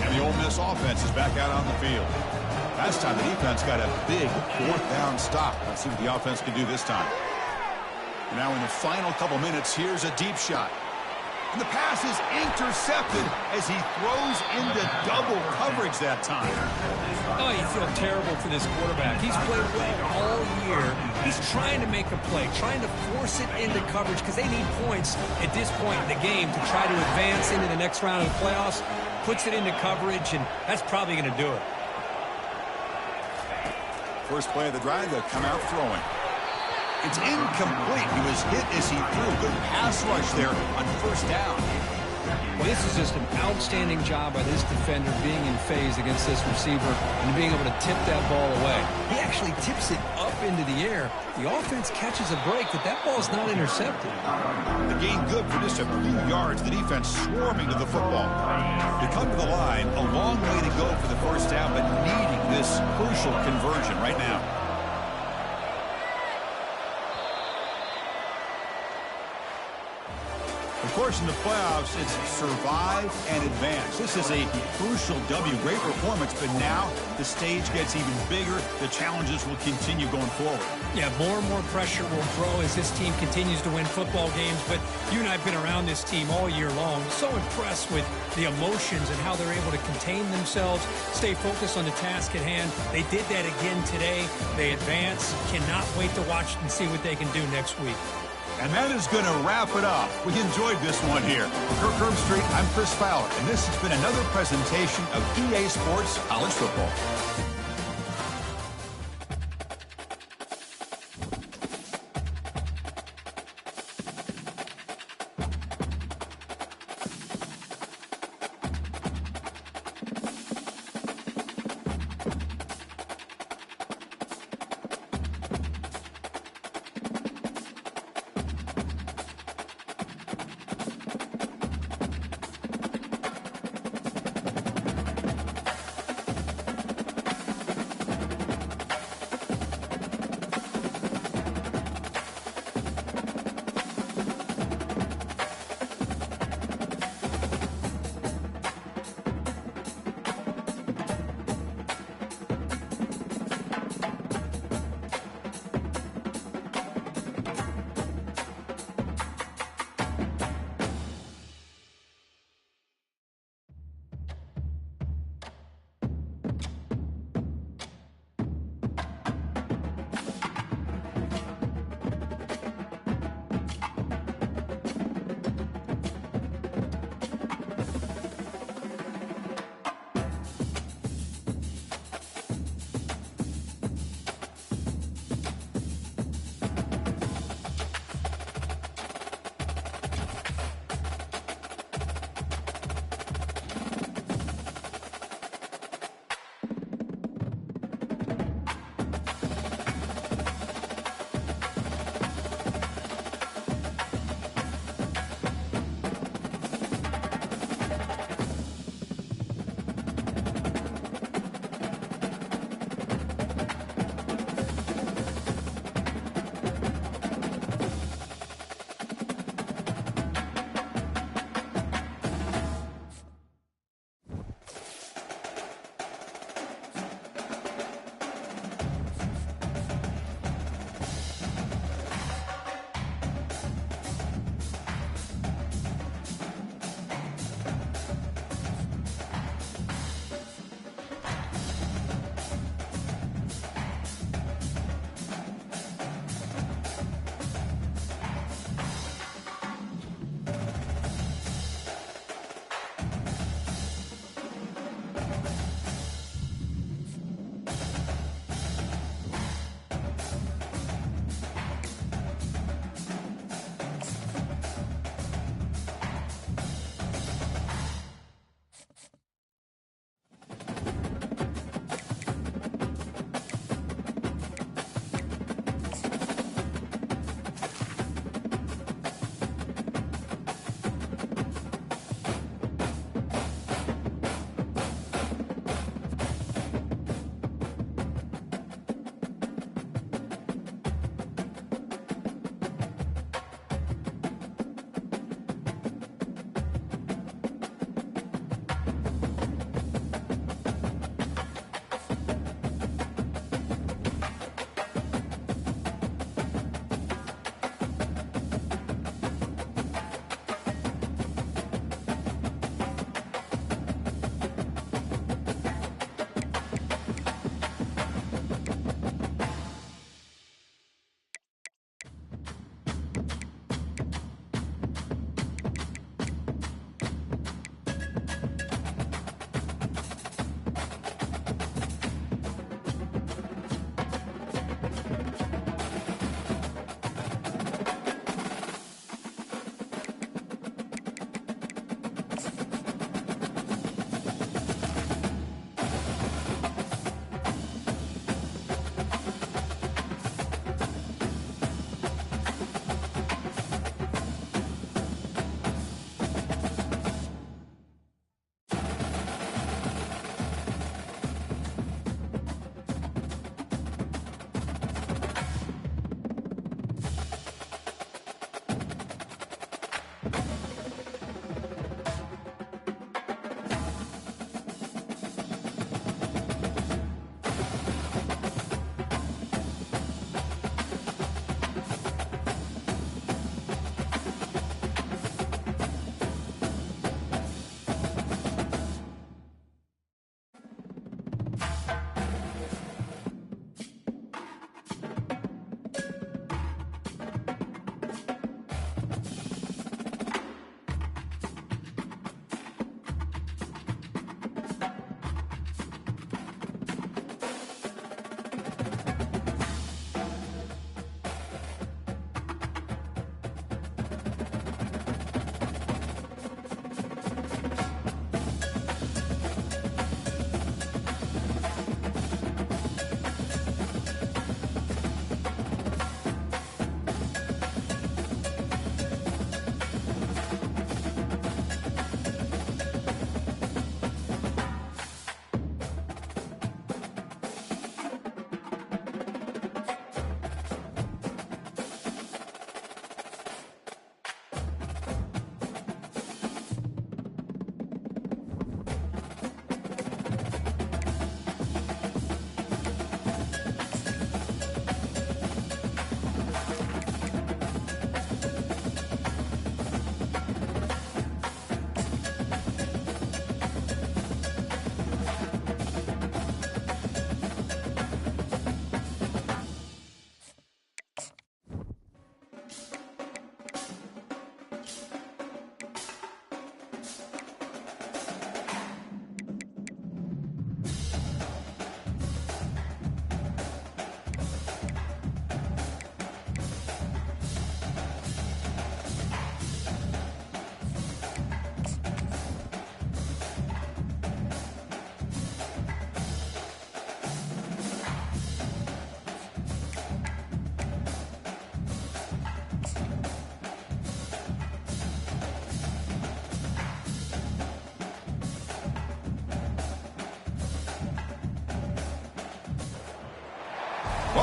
And the Ole Miss offense is back out on the field. Last time the defense got a big fourth down stop. Let's see what the offense can do this time. And now in the final couple minutes, here's a deep shot. And the pass is intercepted as he throws into double coverage that time. Oh, you feel terrible for this quarterback. He's played well all year. He's trying to make a play, trying to force it into coverage because they need points at this point in the game to try to advance into the next round of the playoffs. Puts it into coverage, and that's probably going to do it. First play of the drive, they'll come out throwing. It's incomplete. He was hit as he threw. Good pass rush there on first down. Well, this is just an outstanding job by this defender being in phase against this receiver and being able to tip that ball away. He actually tips it up into the air. The offense catches a break, but that ball is not intercepted. The gain good for just a few yards. The defense swarming to the football. To come to the line, a long way to go for the first down, but needing this crucial conversion right now. Of course, in the playoffs, it's survive and advance. This is a crucial W. Great performance, but now the stage gets even bigger. The challenges will continue going forward. Yeah, more and more pressure will grow as this team continues to win football games. But you and I have been around this team all year long. So impressed with the emotions and how they're able to contain themselves, stay focused on the task at hand. They did that again today. They advance. Cannot wait to watch and see what they can do next week. And that is going to wrap it up. We enjoyed this one here. For Kirk Herbstreit, I'm Chris Fowler, and this has been another presentation of EA Sports College Football.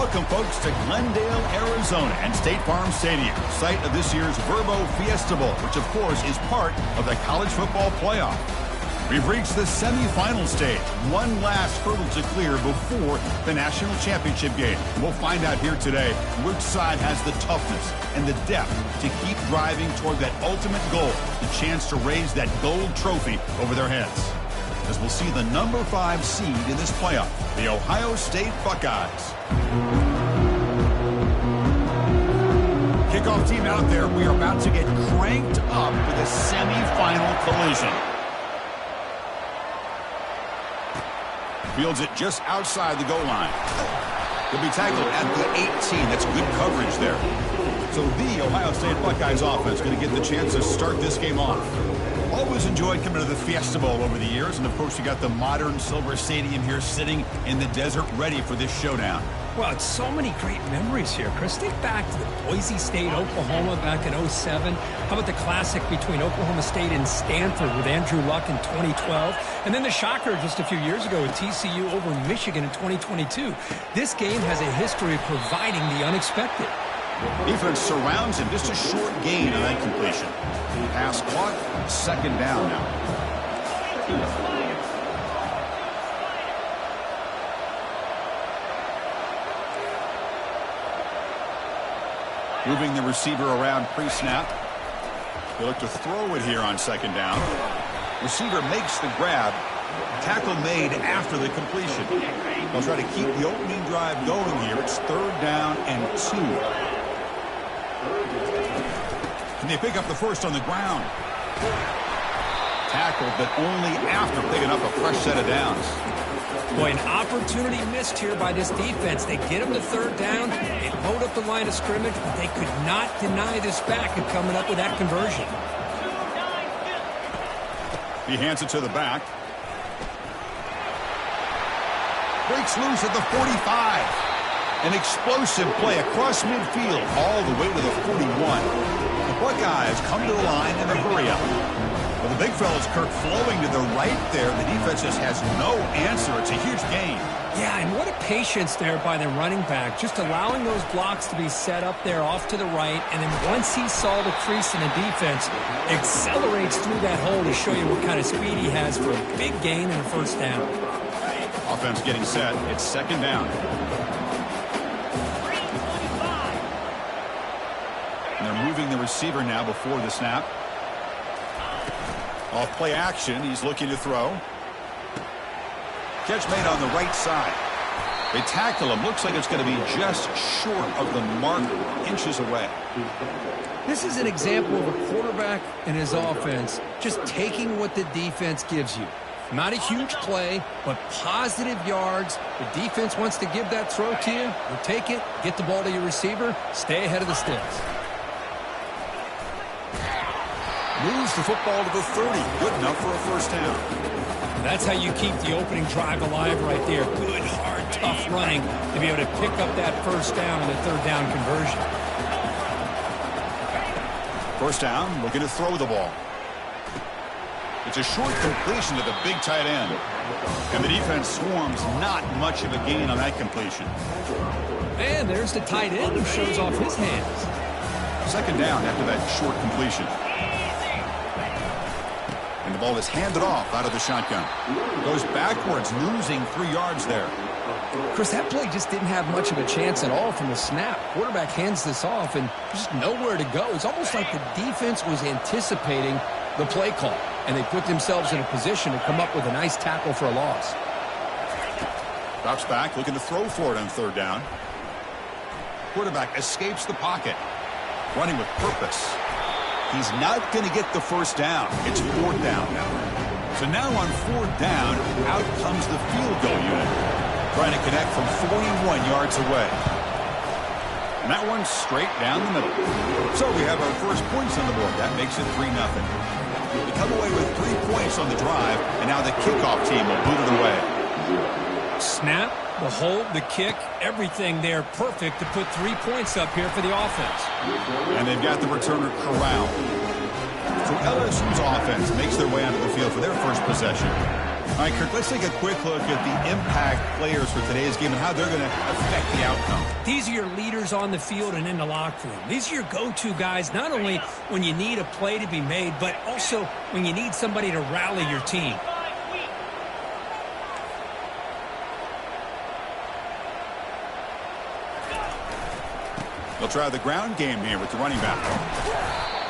Welcome, folks, to Glendale, Arizona and State Farm Stadium, site of this year's Verbo Fiesta Bowl, which, of course, is part of the college football playoff. We've reached the semifinal stage, one last hurdle to clear before the national championship game. We'll find out here today which side has the toughness and the depth to keep driving toward that ultimate goal, the chance to raise that gold trophy over their heads. As we'll see the number 5 seed in this playoff, the Ohio State Buckeyes. Kickoff team out there. We are about to get cranked up for the semifinal collision. Fields it just outside the goal line. He'll be tackled at the 18. That's good coverage there. So the Ohio State Buckeyes offense going to get the chance to start this game off. Always enjoyed coming to the Fiesta Bowl over the years. And, of course, you got the modern Silver Stadium here sitting in the desert ready for this showdown. Well, it's so many great memories here, Chris. Think back to the Boise State, Oklahoma back in 07. How about the classic between Oklahoma State and Stanford with Andrew Luck in 2012? And then the shocker just a few years ago with TCU over Michigan in 2022. This game has a history of providing the unexpected. Defense surrounds him. Just a short gain on that completion. Pass caught. Second down now. Moving the receiver around pre-snap. They look to throw it here on second down. Receiver makes the grab. Tackle made after the completion. They'll try to keep the opening drive going here. It's third down and 2. Can they pick up the first on the ground? Tackled, but only after picking up a fresh set of downs. Boy, an opportunity missed here by this defense. They get him to third down. They load up the line of scrimmage, but they could not deny this back of coming up with that conversion. He hands it to the back. Breaks loose at the 45. An explosive play across midfield all the way to the 41. The Buckeyes come to the line in a hurry-up. Well, the big fella's Kirk flowing to the right there. The defense just has no answer. It's a huge gain. Yeah, and what a patience there by the running back. Just allowing those blocks to be set up there off to the right. And then once he saw the crease in the defense, accelerates through that hole to show you what kind of speed he has for a big gain and a first down. Offense getting set. It's second down. And they're moving the receiver now before the snap. Off play action, he's looking to throw. Catch made on the right side. They tackle him. Looks like it's going to be just short of the mark, inches away. This is an example of a quarterback and his offense just taking what the defense gives you. Not a huge play, but positive yards. The defense wants to give that throw to you. You take it, get the ball to your receiver, stay ahead of the sticks. Moves the football to the 30. Good enough for a first down. That's how you keep the opening drive alive right there. Good, hard, tough running to be able to pick up that first down and the third down conversion. First down, looking to throw the ball. It's a short completion to the big tight end. And the defense swarms, not much of a gain on that completion. And there's the tight end who shows off his hands. Second down after that short completion. And the ball is handed off out of the shotgun. Goes backwards, losing 3 yards there. Chris, that play just didn't have much of a chance at all from the snap. Quarterback hands this off, and there's just nowhere to go. It's almost like the defense was anticipating the play call, and they put themselves in a position to come up with a nice tackle for a loss. Drops back, looking to throw for it on third down. Quarterback escapes the pocket. Running with purpose. He's not going to get the first down. It's fourth down now. So now on fourth down, out comes the field goal unit. Trying to connect from 41 yards away. And that one's straight down the middle. So we have our first points on the board. That makes it 3-0. We come away with 3 points on the drive, and now the kickoff team will boot it away. Snap, the hold, the kick, everything there perfect to put 3 points up here for the offense. And they've got the returner corralled. So LSU's offense makes their way onto the field for their first possession. All right, Kirk, let's take a quick look at the impact players for today's game and how they're going to affect the outcome. These are your leaders on the field and in the locker room. These are your go-to guys, not only when you need a play to be made, but also when you need somebody to rally your team. They'll try the ground game here with the running back.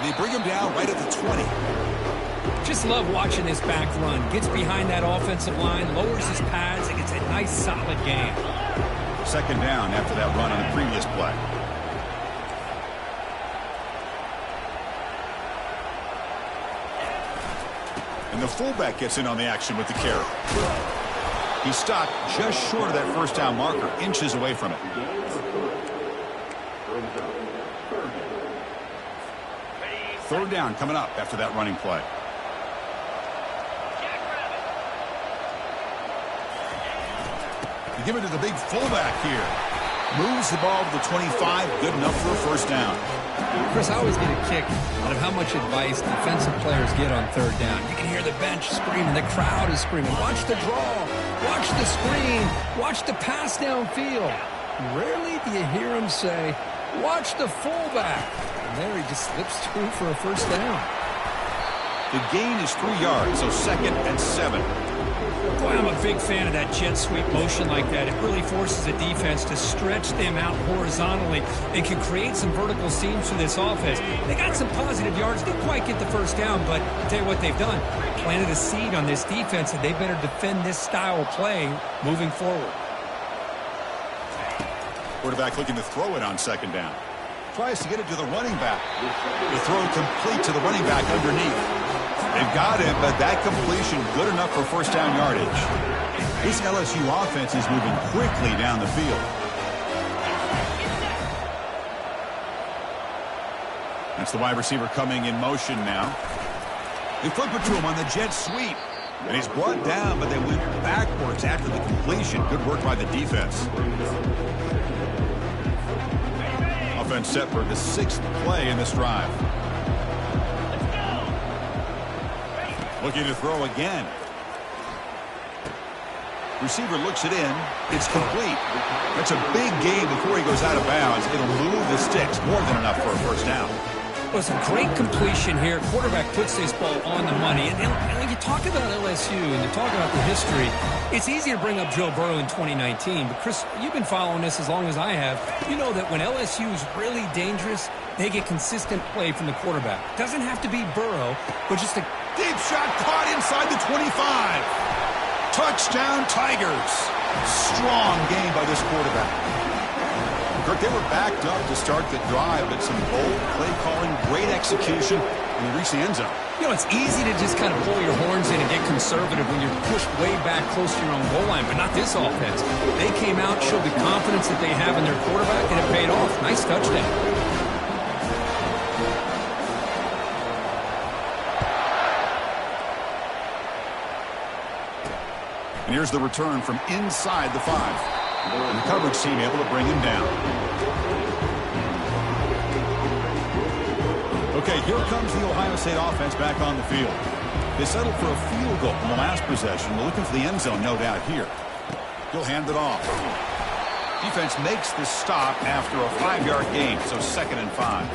They bring him down right at the 20. Just love watching this back run. Gets behind that offensive line, lowers his pads, and gets a nice, solid gain. Second down after that run on the previous play. And the fullback gets in on the action with the carry. He stopped just short of that first down marker, inches away from it. Third down coming up after that running play. They give it to the big fullback here. Moves the ball to the 25. Good enough for a first down. Chris, I always get a kick out of how much advice defensive players get on third down. You can hear the bench screaming. The crowd is screaming. Watch the draw. Watch the screen. Watch the pass downfield. Rarely do you hear them say, watch the fullback. And there he just slips through for a first down. The gain is 3 yards, so 2nd and 7. Boy, I'm a big fan of that jet sweep motion like that. It really forces a defense to stretch them out horizontally and can create some vertical seams for this offense. They got some positive yards. Didn't quite get the first down, but I'll tell you what they've done. Planted a seed on this defense, and they better defend this style of play moving forward. Quarterback looking to throw it on second down. Tries to get it to the running back. The throw complete to the running back underneath. They've got him, but that completion good enough for first down yardage. This LSU offense is moving quickly down the field. That's the wide receiver coming in motion now. They flip it to him on the jet sweep. And he's brought down, but they went backwards after the completion. Good work by the defense. Offense set for the 6th play in this drive. Looking to throw again. Receiver looks it in. It's complete. That's a big gain before he goes out of bounds. It'll move the sticks. More than enough for a first down. Well, it's a great completion here. Quarterback puts this ball on the money. And when you talk about LSU and you talk about the history, it's easy to bring up Joe Burrow in 2019. But, Chris, you've been following this as long as I have. You know that when LSU is really dangerous, they get consistent play from the quarterback. Doesn't have to be Burrow, but just a deep shot caught inside the 25. Touchdown, Tigers. Strong game by this quarterback. Kirk, they were backed up to start the drive, but some bold play calling, great execution, and they reached the end zone. You know, it's easy to just kind of pull your horns in and get conservative when you're pushed way back close to your own goal line, but not this offense. They came out, showed the confidence that they have in their quarterback, and it paid off. Nice touchdown. And here's the return from inside the 5. And the coverage team able to bring him down. Okay, here comes the Ohio State offense back on the field. They settled for a field goal in the last possession. They're looking for the end zone, no doubt, here. He'll hand it off. Defense makes the stop after a 5-yard gain, so 2nd and 5.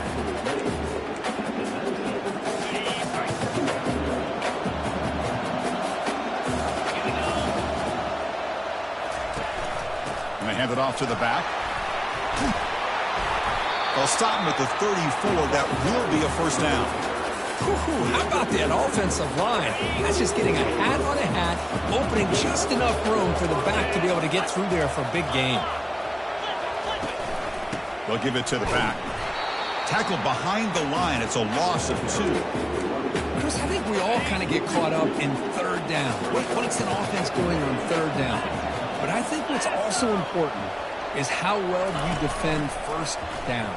Hand it off to the back. They'll stop him at the 34. That will be a first down. How about that offensive line? That's just getting a hat on a hat, opening just enough room for the back to be able to get through there for a big gain. They'll give it to the back. Tackled behind the line. It's a loss of 2. Chris, I think we all kind of get caught up in third down. What is an offense doing on third down? But I think what's also important is how well you defend first down.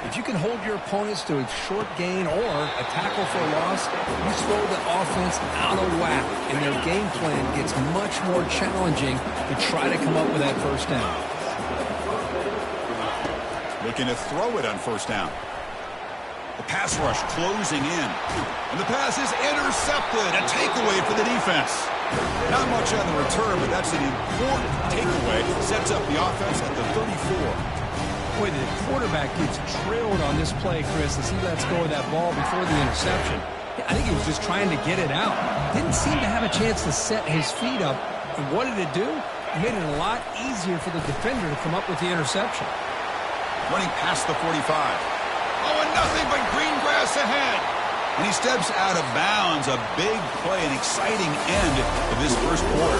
If you can hold your opponents to a short gain or a tackle for a loss, you throw the offense out of whack, and their game plan gets much more challenging to try to come up with that first down. Looking to throw it on first down. The pass rush closing in. And the pass is intercepted. A takeaway for the defense. Not much on the return, but that's an important takeaway. Sets up the offense at the 34. Boy, the quarterback gets trailed on this play, Chris, as he lets go of that ball before the interception. I think he was just trying to get it out. Didn't seem to have a chance to set his feet up. And what did it do? It made it a lot easier for the defender to come up with the interception. Running past the 45. Oh, and nothing but green grass ahead. And he steps out of bounds. A big play, an exciting end of this first quarter.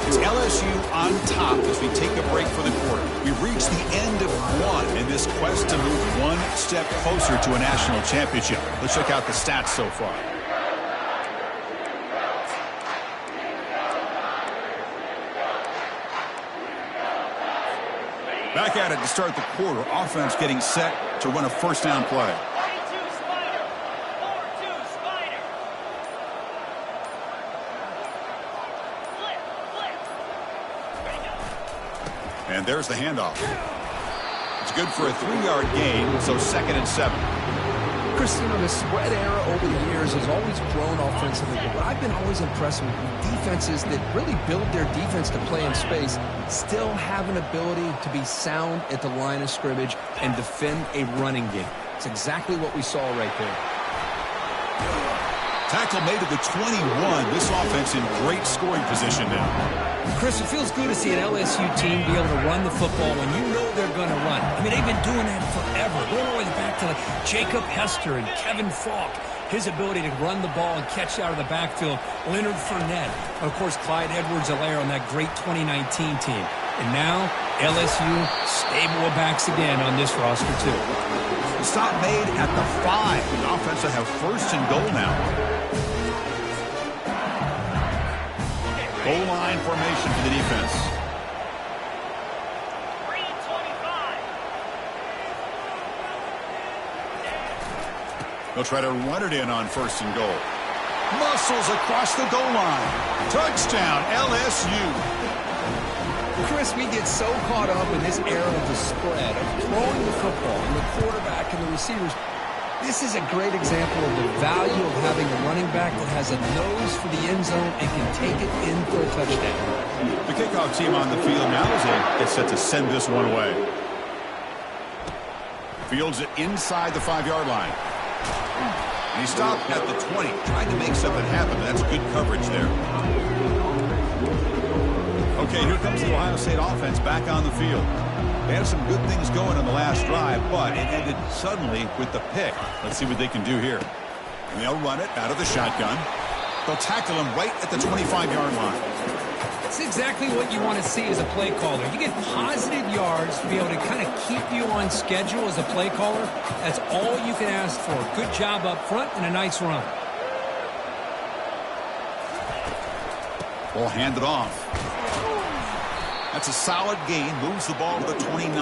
It's LSU on top as we take a break for the quarter. We've reached the end of one in this quest to move one step closer to a national championship. Let's check out the stats so far. Back at it to start the quarter. Offense getting set to run a first down play. And there's the handoff. It's good for a 3-yard gain, so 2nd and 7. Chris, you know, the spread era over the years has always grown offensively, but what I've been always impressed with defenses that really build their defense to play in space still have an ability to be sound at the line of scrimmage and defend a running game. It's exactly what we saw right there. Tackle made at the 21. This offense in great scoring position now. Chris, it feels good to see an LSU team be able to run the football when you know they're going to run. I mean, they've been doing that forever. Going all the way back to like Jacob Hester and Kevin Falk. His ability to run the ball and catch out of the backfield. Leonard Fournette. And, of course, Clyde Edwards-Helaire on that great 2019 team. And now, LSU stable of backs again on this roster, too. The stop made at the 5. The offense will have first and goal now. Goal line formation for the defense. They'll try to run it in on first and goal. Muscles across the goal line. Touchdown, LSU. Chris, we get so caught up in this era of the spread, of throwing the football, and the quarterback and the receivers. This is a great example of the value of having a running back that has a nose for the end zone and can take it in for a touchdown. The kickoff team on the field now as they get set to send this one away. Fields it inside the 5-yard line. And he stopped at the 20, trying to make something happen. That's good coverage there. Okay, here comes the Ohio State offense back on the field. They had some good things going on the last drive, but it ended suddenly with the pick. Let's see what they can do here. And they'll run it out of the shotgun. They'll tackle him right at the 25-yard line. That's exactly what you want to see as a play caller. You get positive yards to be able to kind of keep you on schedule as a play caller. That's all you can ask for. Good job up front and a nice run. Ball handed off. That's a solid gain. Moves the ball to the 29.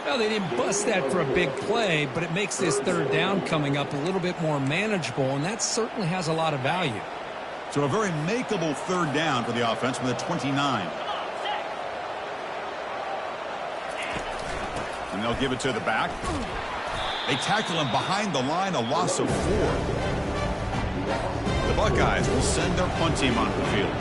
Well, they didn't bust that for a big play, but it makes this third down coming up a little bit more manageable, and that certainly has a lot of value. So a very makeable third down for the offense with a 29. And they'll give it to the back. They tackle him behind the line, a loss of 4. The Buckeyes will send their punt team onto the field.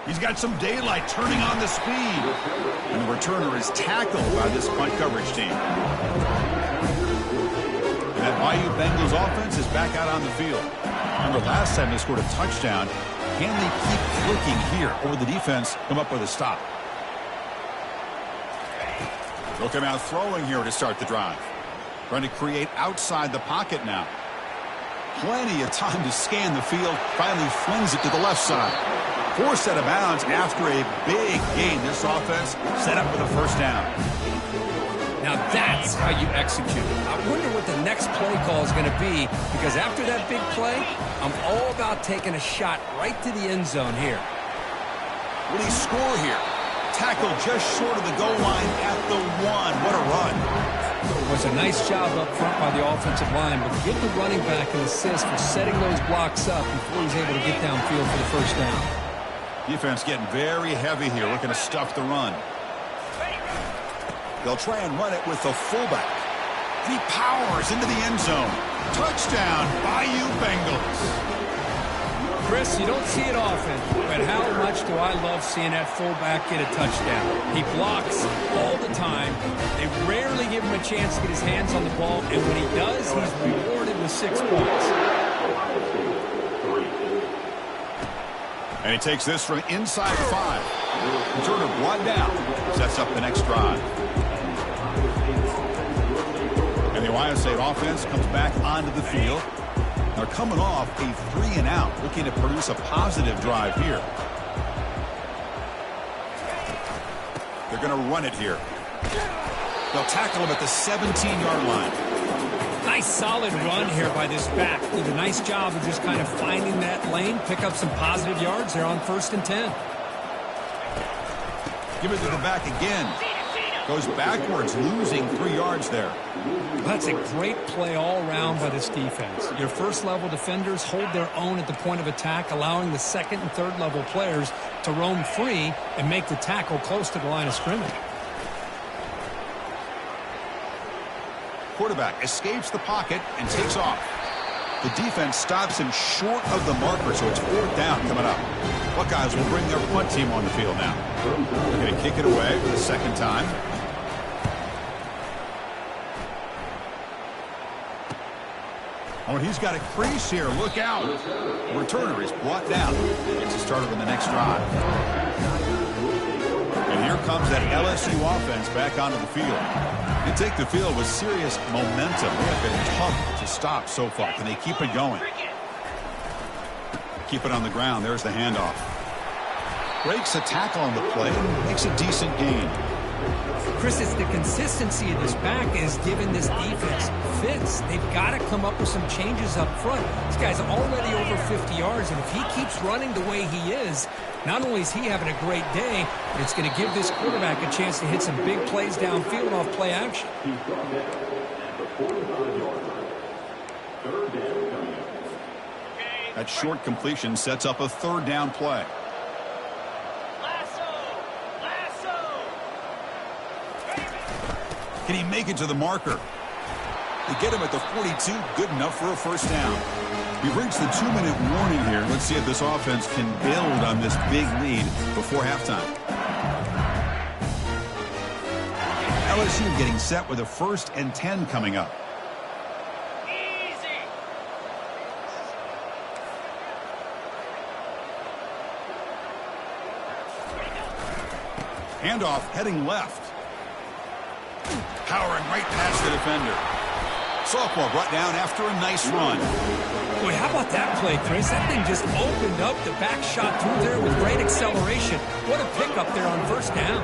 He's got some daylight turning on the speed. And the returner is tackled by this punt coverage team. And that Bayou Bengals offense is back out on the field. Remember last time they scored a touchdown. Can they keep clicking here, or will the defense come up with a stop? They'll come out throwing here to start the drive. Trying to create outside the pocket now. Plenty of time to scan the field. Finally flings it to the left side. Forced out of bounds after a big gain. This offense set up with a first down. Now that's how you execute it. I wonder what the next play call is going to be, because after that big play, I'm all about taking a shot right to the end zone here. Will he score here? Tackled just short of the goal line at the 1. What a run. It was a nice job up front by the offensive line, but give the running back an assist for setting those blocks up before he's able to get downfield for the first down. Defense getting very heavy here, looking to stuff the run. They'll try and run it with the fullback. And he powers into the end zone. Touchdown, Bayou Bengals. Chris, you don't see it often, but how much do I love seeing that fullback get a touchdown. He blocks all the time. They rarely give him a chance to get his hands on the ball, and when he does, he's rewarded with 6 points. And he takes this from inside 5. Returner brought down. Sets up the next drive. And the Ohio State offense comes back onto the field. They're coming off a 3-and-out, looking to produce a positive drive here. They're going to run it here. They'll tackle him at the 17-yard line. Nice solid run here by this back. Did a nice job of just kind of finding that lane, pick up some positive yards there on 1st and 10. Give it to the back again. Goes backwards, losing 3 yards there. That's a great play all around by this defense. Your first-level defenders hold their own at the point of attack, allowing the second and third-level players to roam free and make the tackle close to the line of scrimmage. Quarterback escapes the pocket and takes off. The defense stops him short of the marker, so it's 4th down coming up. Buckeyes will bring their punt team on the field now. They're going to kick it away for the 2nd time. Oh, and he's got a crease here. Look out. The returner is brought down. Gets started on the next drive. And here comes that LSU offense back onto the field. They take the field with serious momentum. They have been tough to stop so far. Can they keep it going? Keep it on the ground. There's the handoff. Breaks a tackle on the play and makes a decent gain. Chris, it's the consistency of this back is giving this defense fits. They've got to come up with some changes up front. This guy's already over 50 yards, and if he keeps running the way he is, not only is he having a great day, but it's going to give this quarterback a chance to hit some big plays downfield off play action. That short completion sets up a 3rd down play. Can he make it to the marker? They get him at the 42, good enough for a 1st down. We've reached the 2-minute warning here. Let's see if this offense can build on this big lead before halftime. LSU getting set with a 1st and 10 coming up. Handoff heading left. Powering right past the defender. Sophomore brought down after a nice run. Boy, how about that play, Chris? That thing just opened up. The back shot through there with great acceleration. What a pickup there on 1st down.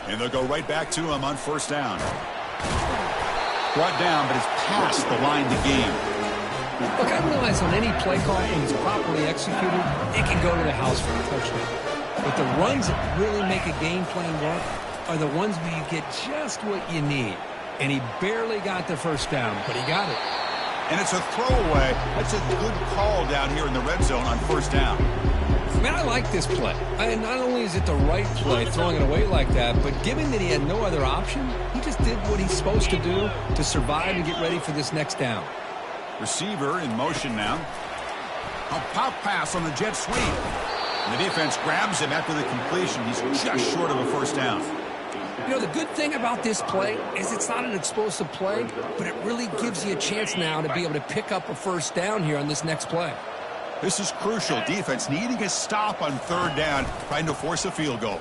And they'll go right back to him on 1st down. Brought down, but it's past the line to gain. Look, I realize on any play call, when it's properly executed, it can go to the house for a touchdown. But the runs that really make a game plan work are the ones where you get just what you need. And he barely got the 1st down, but he got it. And it's a throwaway. That's a good call down here in the red zone on 1st down. Man, I like this play. And not only is it the right play, throwing it away like that, but given that he had no other option, he just did what he's supposed to do to survive and get ready for this next down. Receiver in motion now. A pop pass on the jet sweep. And the defense grabs him after the completion. He's just short of a 1st down. You know, the good thing about this play is it's not an explosive play, but it really gives you a chance now to be able to pick up a 1st down here on this next play. This is crucial. Defense needing a stop on 3rd down, trying to force a field goal.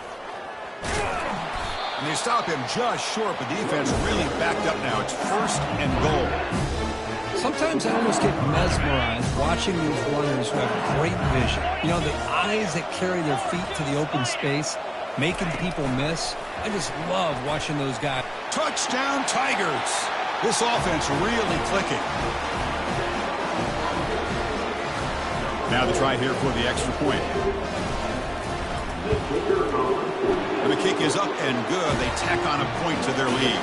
And they stop him just short, but defense really backed up now. It's 1st and goal. Sometimes I almost get mesmerized watching these runners who have great vision. You know, the eyes that carry their feet to the open space, making people miss. I just love watching those guys. Touchdown, Tigers. This offense really clicking. Now the try here for the extra point. And the kick is up and good. They tack on a point to their lead.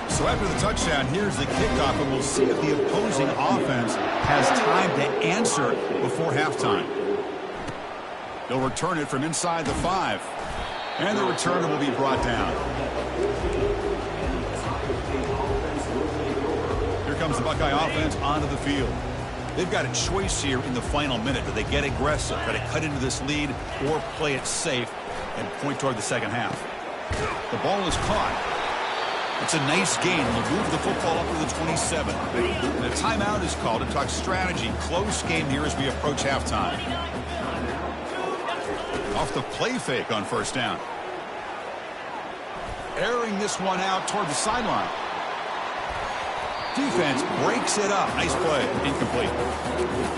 So after the touchdown, here's the kickoff, and we'll see if the opposing offense has time to answer before halftime. They'll return it from inside the 5. And the return will be brought down. Here comes the Buckeye offense onto the field. They've got a choice here in the final minute. Do they get aggressive, try to cut into this lead, or play it safe and point toward the second half? The ball is caught. It's a nice gain. They'll move the football up to the 27. And a timeout is called to talk strategy. Close game here as we approach halftime. Off the play fake on first down. Airing this one out toward the sideline. Defense breaks it up. Nice play. Incomplete.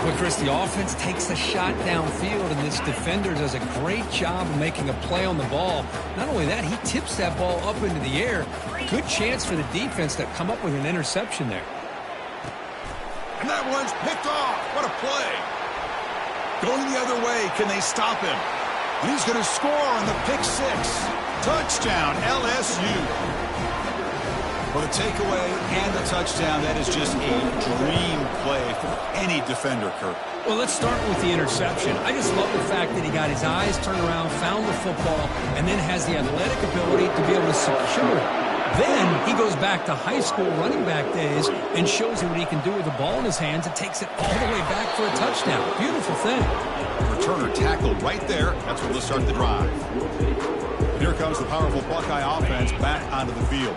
Well, Chris, the offense takes a shot downfield, and this defender does a great job of making a play on the ball. Not only that, he tips that ball up into the air. Good chance for the defense to come up with an interception there. And that one's picked off. What a play. Going the other way. Can they stop him? And he's going to score on the pick 6. Touchdown, LSU. For the takeaway and the touchdown, that is just a dream play for any defender, Kirk. Well, let's start with the interception. I just love the fact that he got his eyes turned around, found the football, and then has the athletic ability to be able to secure it. Then he goes back to high school running back days and shows you what he can do with the ball in his hands and takes it all the way back for a touchdown. Beautiful thing. Returner tackled right there. That's where they'll start the drive. Here comes the powerful Buckeye offense back onto the field.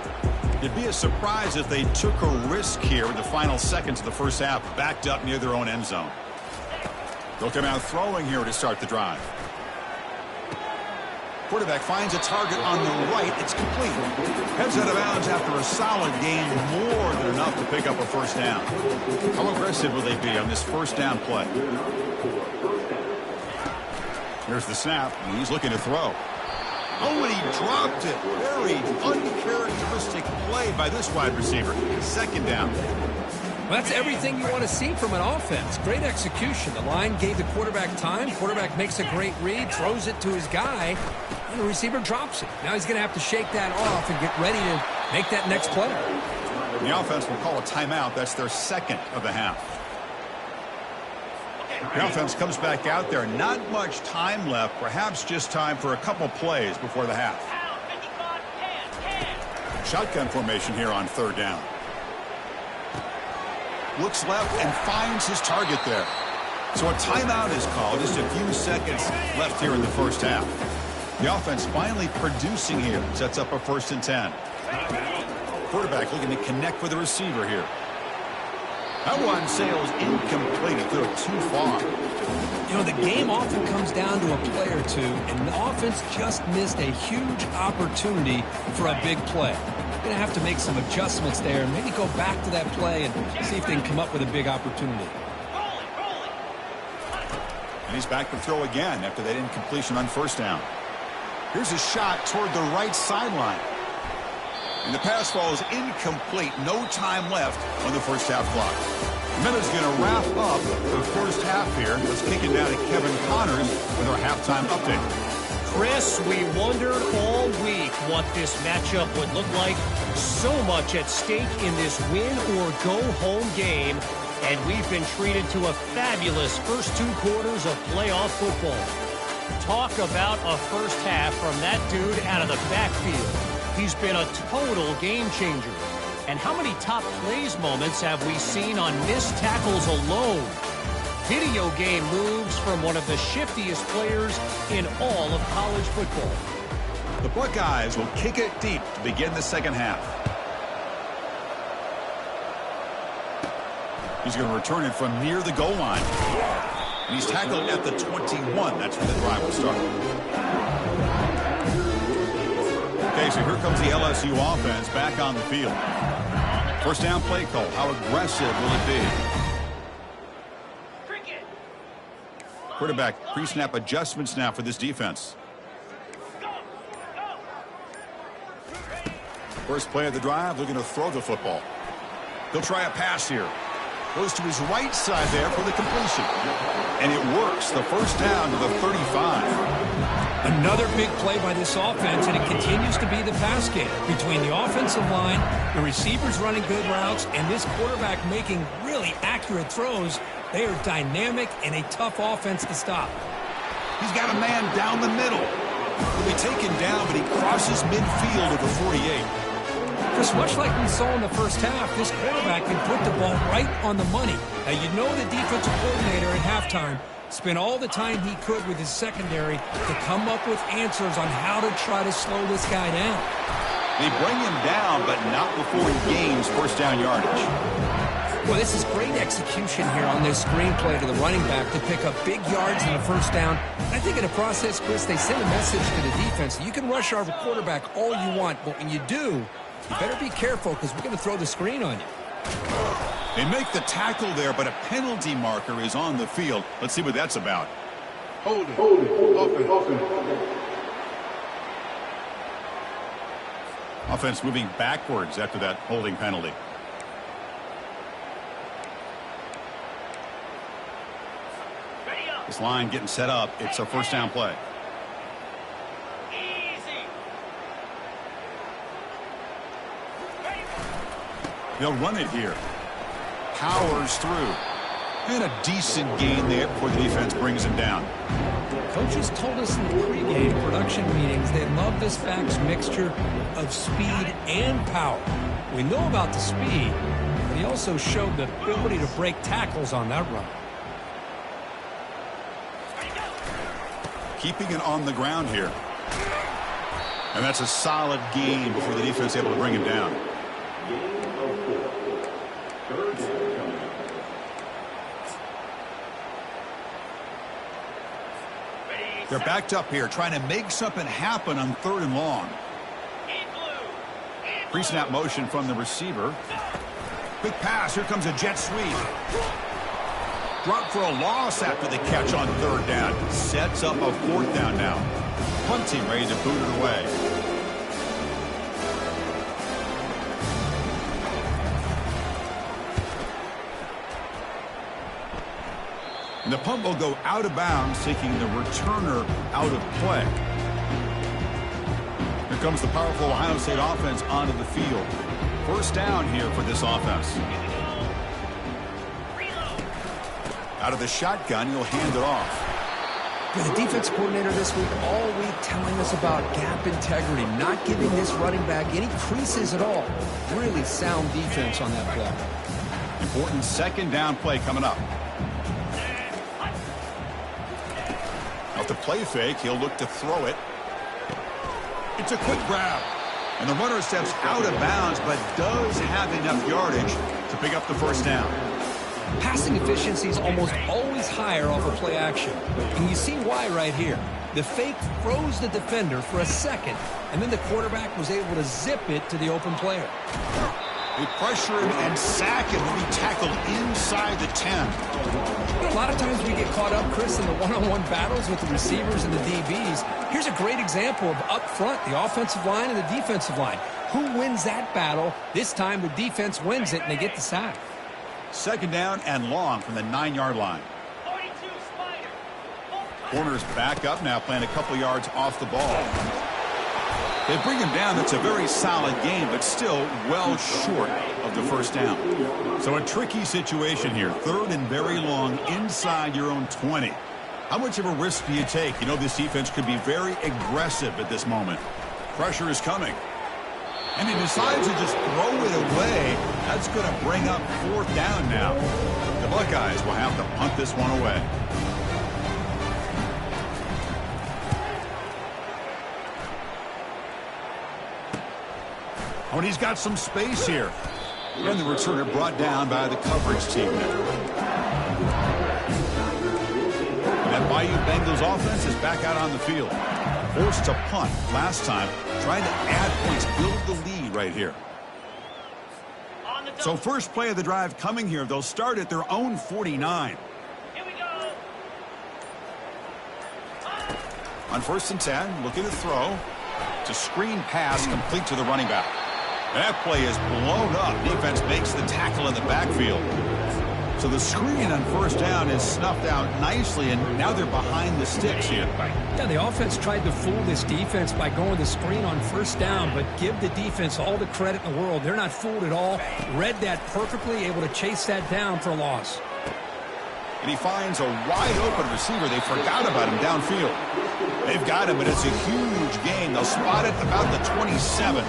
It'd be a surprise if they took a risk here in the final seconds of the first half, backed up near their own end zone. They'll come out throwing here to start the drive. Quarterback finds a target on the right. It's complete. Heads out of bounds after a solid gain, more than enough to pick up a first down. How aggressive will they be on this first down play? Here's the snap, and he's looking to throw. Oh, and he dropped it. Very uncharacteristic play by this wide receiver. Second down. Well, that's everything you want to see from an offense. Great execution. The line gave the quarterback time. Quarterback makes a great read, throws it to his guy, and the receiver drops it. Now he's going to have to shake that off and get ready to make that next play. The offense will call a timeout. That's their second of the half. The offense comes back out there. Not much time left. Perhaps just time for a couple plays before the half. Shotgun formation here on third down. Looks left and finds his target there. So a timeout is called. Just a few seconds left here in the first half. The offense finally producing here. Sets up a 1st and 10. Quarterback looking to connect with the receiver here. That one sails incomplete. It threw it too far. You know, the game often comes down to a play or two, and the offense just missed a huge opportunity for a big play. Going to have to make some adjustments there and maybe go back to that play and see if they can come up with a big opportunity. And he's back to throw again after that incompletion on first down. Here's a shot toward the right sideline. And the pass ball is incomplete. No time left on the first half clock. Minute's going to wrap up the first half here. Let's kick it down to Kevin Connors with our halftime update. Chris, we wondered all week what this matchup would look like. So much at stake in this win-or-go-home game. And we've been treated to a fabulous first 2 quarters of playoff football. Talk about a first half from that dude out of the backfield. He's been a total game changer. And how many top plays moments have we seen on missed tackles alone? Video game moves from one of the shiftiest players in all of college football. The Buckeyes will kick it deep to begin the second half. He's going to return it from near the goal line. And he's tackled at the 21. That's where the drive will start. Okay, so here comes the LSU offense back on the field. First down play call. How aggressive will it be? Quarterback pre-snap adjustments now for this defense. First play of the drive, looking to throw the football. He'll try a pass here. Goes to his right side there for the completion. And it works. The first down to the 35. Another big play by this offense, and it continues to be the pass game between the offensive line, the receivers running good routes, and this quarterback making really accurate throws. They are dynamic and a tough offense to stop. He's got a man down the middle. He'll be taken down, but he crosses midfield at the 48. Chris, much like we saw in the first half, this quarterback can put the ball right on the money. Now, you know the defensive coordinator at halftime spent all the time he could with his secondary to come up with answers on how to try to slow this guy down. They bring him down, but not before he gains first down yardage. Well, this is great execution here on this screenplay to the running back to pick up big yards in the first down. I think in the process, Chris, they send a message to the defense. You can rush our quarterback all you want, but when you do, you better be careful because we're going to throw the screen on you. They make the tackle there, but a penalty marker is on the field. Let's see what that's about. Hold it. Open. Offense moving backwards after that holding penalty. This line getting set up. It's a first down play. They'll run it here. Powers through. And a decent gain there before the defense brings him down. Coaches told us in the pregame production meetings they love this back's mixture of speed and power. We know about the speed, but he also showed the ability to break tackles on that run. Keeping it on the ground here. And that's a solid gain before the defense is able to bring him down. They're backed up here, trying to make something happen on 3rd and long. Pre-snap motion from the receiver. Quick pass. Here comes a jet sweep. Drop for a loss after the catch on 3rd down. Sets up a 4th down now. Punting, ready to boot it away. And the punt will go out of bounds, taking the returner out of play. Here comes the powerful Ohio State offense onto the field. First down here for this offense. Out of the shotgun, he'll hand it off. The defense coordinator this week all week telling us about gap integrity, not giving this running back any creases at all. Really sound defense on that play. Important second down play coming up. Off the play fake, he'll look to throw it. It's a quick grab. And the runner steps out of bounds, but does have enough yardage to pick up the first down. Passing efficiency is almost always higher off of play action. And you see why right here. The fake froze the defender for a second, and then the quarterback was able to zip it to the open player. They pressure him and sack him when he tackled inside the 10. A lot of times we get caught up, Chris, in the one-on-one battles with the receivers and the DBs. Here's a great example of up front, the offensive line and the defensive line. Who wins that battle? This time the defense wins it, and they get the sack. Second down and long from the 9-yard line. Corners back up now, playing a couple yards off the ball. They bring him down. That's a very solid game, but still well short of the first down. So a tricky situation here. 3rd and very long inside your own 20. How much of a risk do you take? You know this defense could be very aggressive at this moment. Pressure is coming. And he decides to just throw it away. That's going to bring up 4th down now. The Buckeyes will have to punt this one away. Oh, and he's got some space here. And the returner brought down by the coverage team. And that Bayou Bengals offense is back out on the field. Forced to punt last time, trying to add points, build the lead right here. So first play of the drive coming here. They'll start at their own 49. Here we go. On 1st and 10, looking to throw. It's a screen pass complete to the running back. That play is blown up. Defense makes the tackle in the backfield. So the screen on 1st down is snuffed out nicely, and now they're behind the sticks here. Yeah, the offense tried to fool this defense by going the screen on 1st down, but give the defense all the credit in the world. They're not fooled at all. Read that perfectly, able to chase that down for a loss. And he finds a wide-open receiver. They forgot about him downfield. They've got him, but it's a huge gain. They'll spot it about the 27.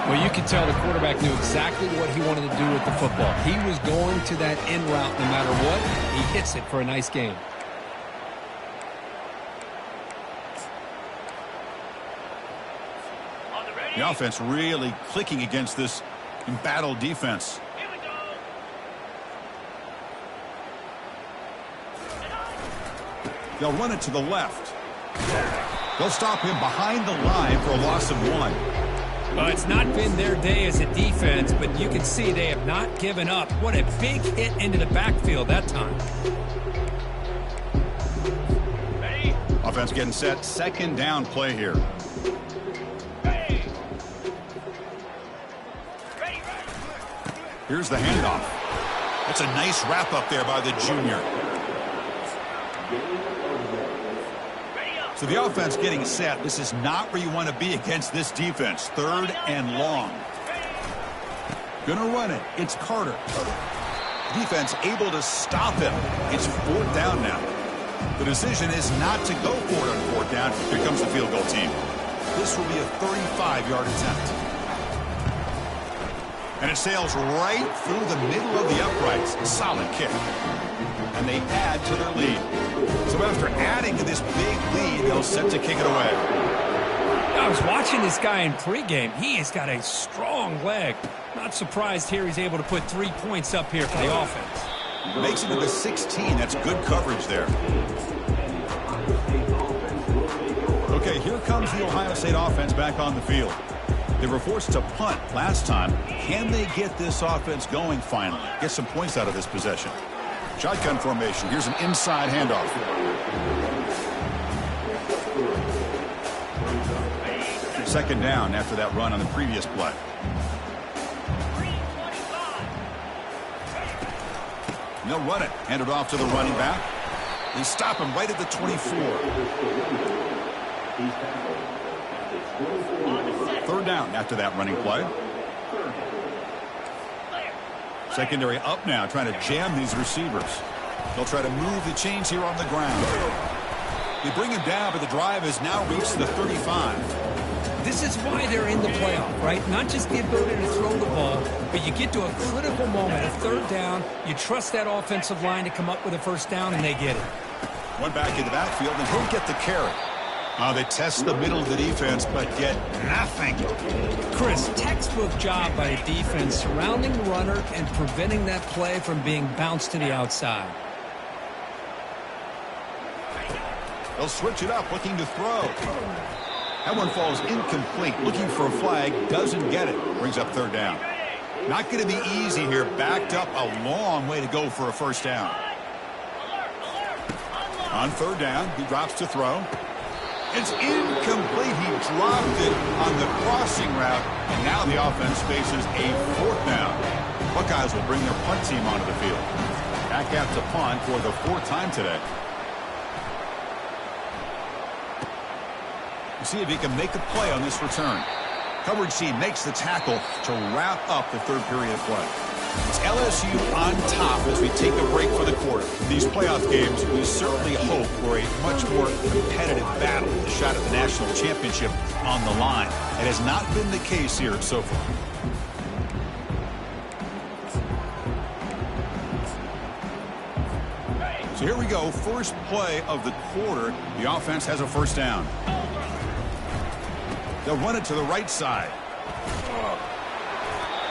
Well, you can tell the quarterback knew exactly what he wanted to do with the football. He was going to that in route no matter what. He hits it for a nice gain. The offense really clicking against this embattled defense. They'll run it to the left. They'll stop him behind the line for a loss of 1. Well, it's not been their day as a defense, but you can see they have not given up. What a big hit into the backfield that time. Ready? Offense getting set. Second down play here. Ready. Here's the handoff. That's a nice wrap up there by the junior. So the offense getting set. This is not where you want to be against this defense. 3rd and long. Gonna run it. It's Carter. Defense able to stop him. It's 4th down now. The decision is not to go for it on 4th down. Here comes the field goal team. This will be a 35-yard attempt. And it sails right through the middle of the uprights. Solid kick. And they add to their lead. So after adding to this big lead, they'll set to kick it away. I was watching this guy in pregame. He has got a strong leg. Not surprised here he's able to put 3 points up here for the offense. Makes it to the 16. That's good coverage there. Okay, here comes the Ohio State offense back on the field. They were forced to punt last time. Can they get this offense going finally? Get some points out of this possession. Shotgun formation. Here's an inside handoff. Second down after that run on the previous play. And they'll run it. Hand it off to the running back. They stop him right at the 24. 3rd down after that running play. Secondary up now, trying to jam these receivers. They'll try to move the chains here on the ground. They bring him down, but the drive has now reached the 35. This is why they're in the playoff, right? Not just the ability to throw the ball, but you get to a critical moment, a 3rd down. You trust that offensive line to come up with a 1st down, and they get it. One back in the backfield, and he'll get the carry. They test the middle of the defense, but get nothing. Chris, textbook job by the defense surrounding the runner and preventing that play from being bounced to the outside. They'll switch it up, looking to throw. That one falls incomplete. Looking for a flag, doesn't get it. Brings up 3rd down. Not going to be easy here. Backed up a long way to go for a 1st down. On 3rd down, he drops to throw. It's incomplete. He dropped it on the crossing route, and now the offense faces a 4th down. Buckeyes will bring their punt team onto the field. Back out to punt for the 4th time today. We'll see if he can make a play on this return. Coverage team makes the tackle to wrap up the 3rd period of play. It's LSU on top as we take a break for the quarter. In these playoff games, we certainly hope for a much more competitive battle, a shot at the national championship on the line. It has not been the case here so far. So here we go, first play of the quarter. The offense has a 1st down. They'll run it to the right side.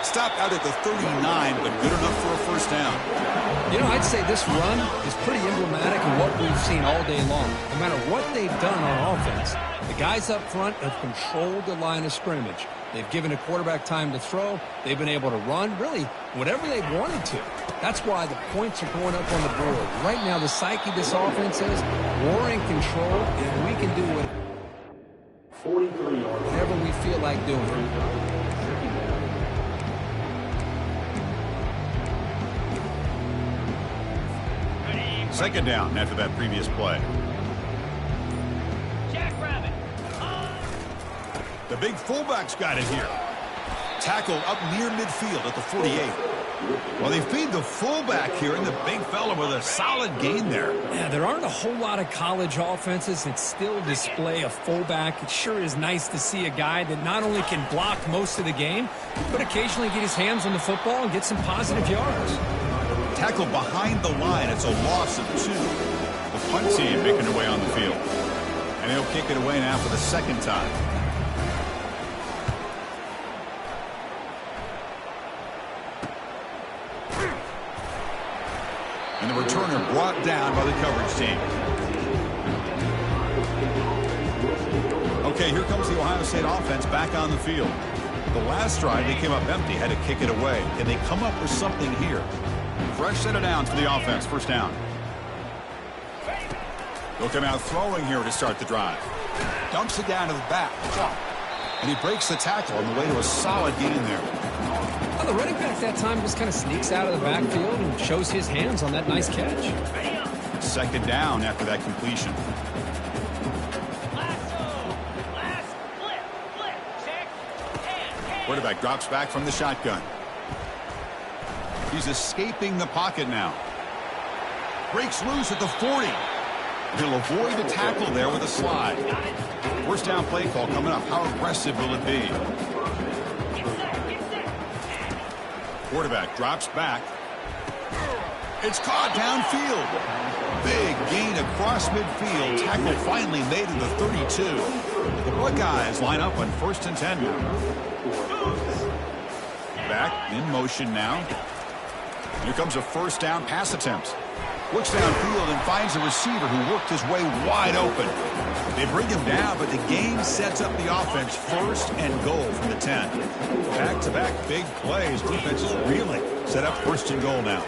Stopped out at the 39, but good enough for a 1st down. You know, I'd say this run is pretty emblematic of what we've seen all day long. No matter what they've done on offense, the guys up front have controlled the line of scrimmage. They've given a quarterback time to throw. They've been able to run, really, whatever they wanted to. That's why the points are going up on the board. Right now, the psyche of this offense is we're in control, and we can do whatever we feel like doing. Second down after that previous play. The big fullback's got it here. Tackle up near midfield at the 48. Well, they feed the fullback here, and the big fella with a solid gain there. Yeah, there aren't a whole lot of college offenses that still display a fullback. It sure is nice to see a guy that not only can block most of the game, but occasionally get his hands on the football and get some positive yards. Tackle behind the line. It's a loss of 2. The punt team making their way on the field. And he'll kick it away now for the second time. And the returner brought down by the coverage team. Okay, here comes the Ohio State offense back on the field. The last drive, they came up empty, had to kick it away. Can they come up with something here? Fresh set of downs for the offense, first down. They'll come out throwing here to start the drive. Dumps it down to the back. And he breaks the tackle on the way to a solid gain there. Well, the running back that time just kind of sneaks out of the backfield and shows his hands on that nice catch. Second down after that completion. Quarterback drops back from the shotgun. He's escaping the pocket now. Breaks loose at the 40. He'll avoid the tackle there with a slide. First down play call coming up. How aggressive will it be? Quarterback drops back. It's caught downfield. Big gain across midfield. Tackle finally made at the 32. The Buckeyes line up on 1st and 10 now. Back in motion now. Here comes a first down pass attempt. Looks downfield and finds a receiver who worked his way wide open. They bring him down, but the game sets up the offense 1st and goal from the 10. Back-to-back big plays. Defense is reeling. Set up 1st and goal now.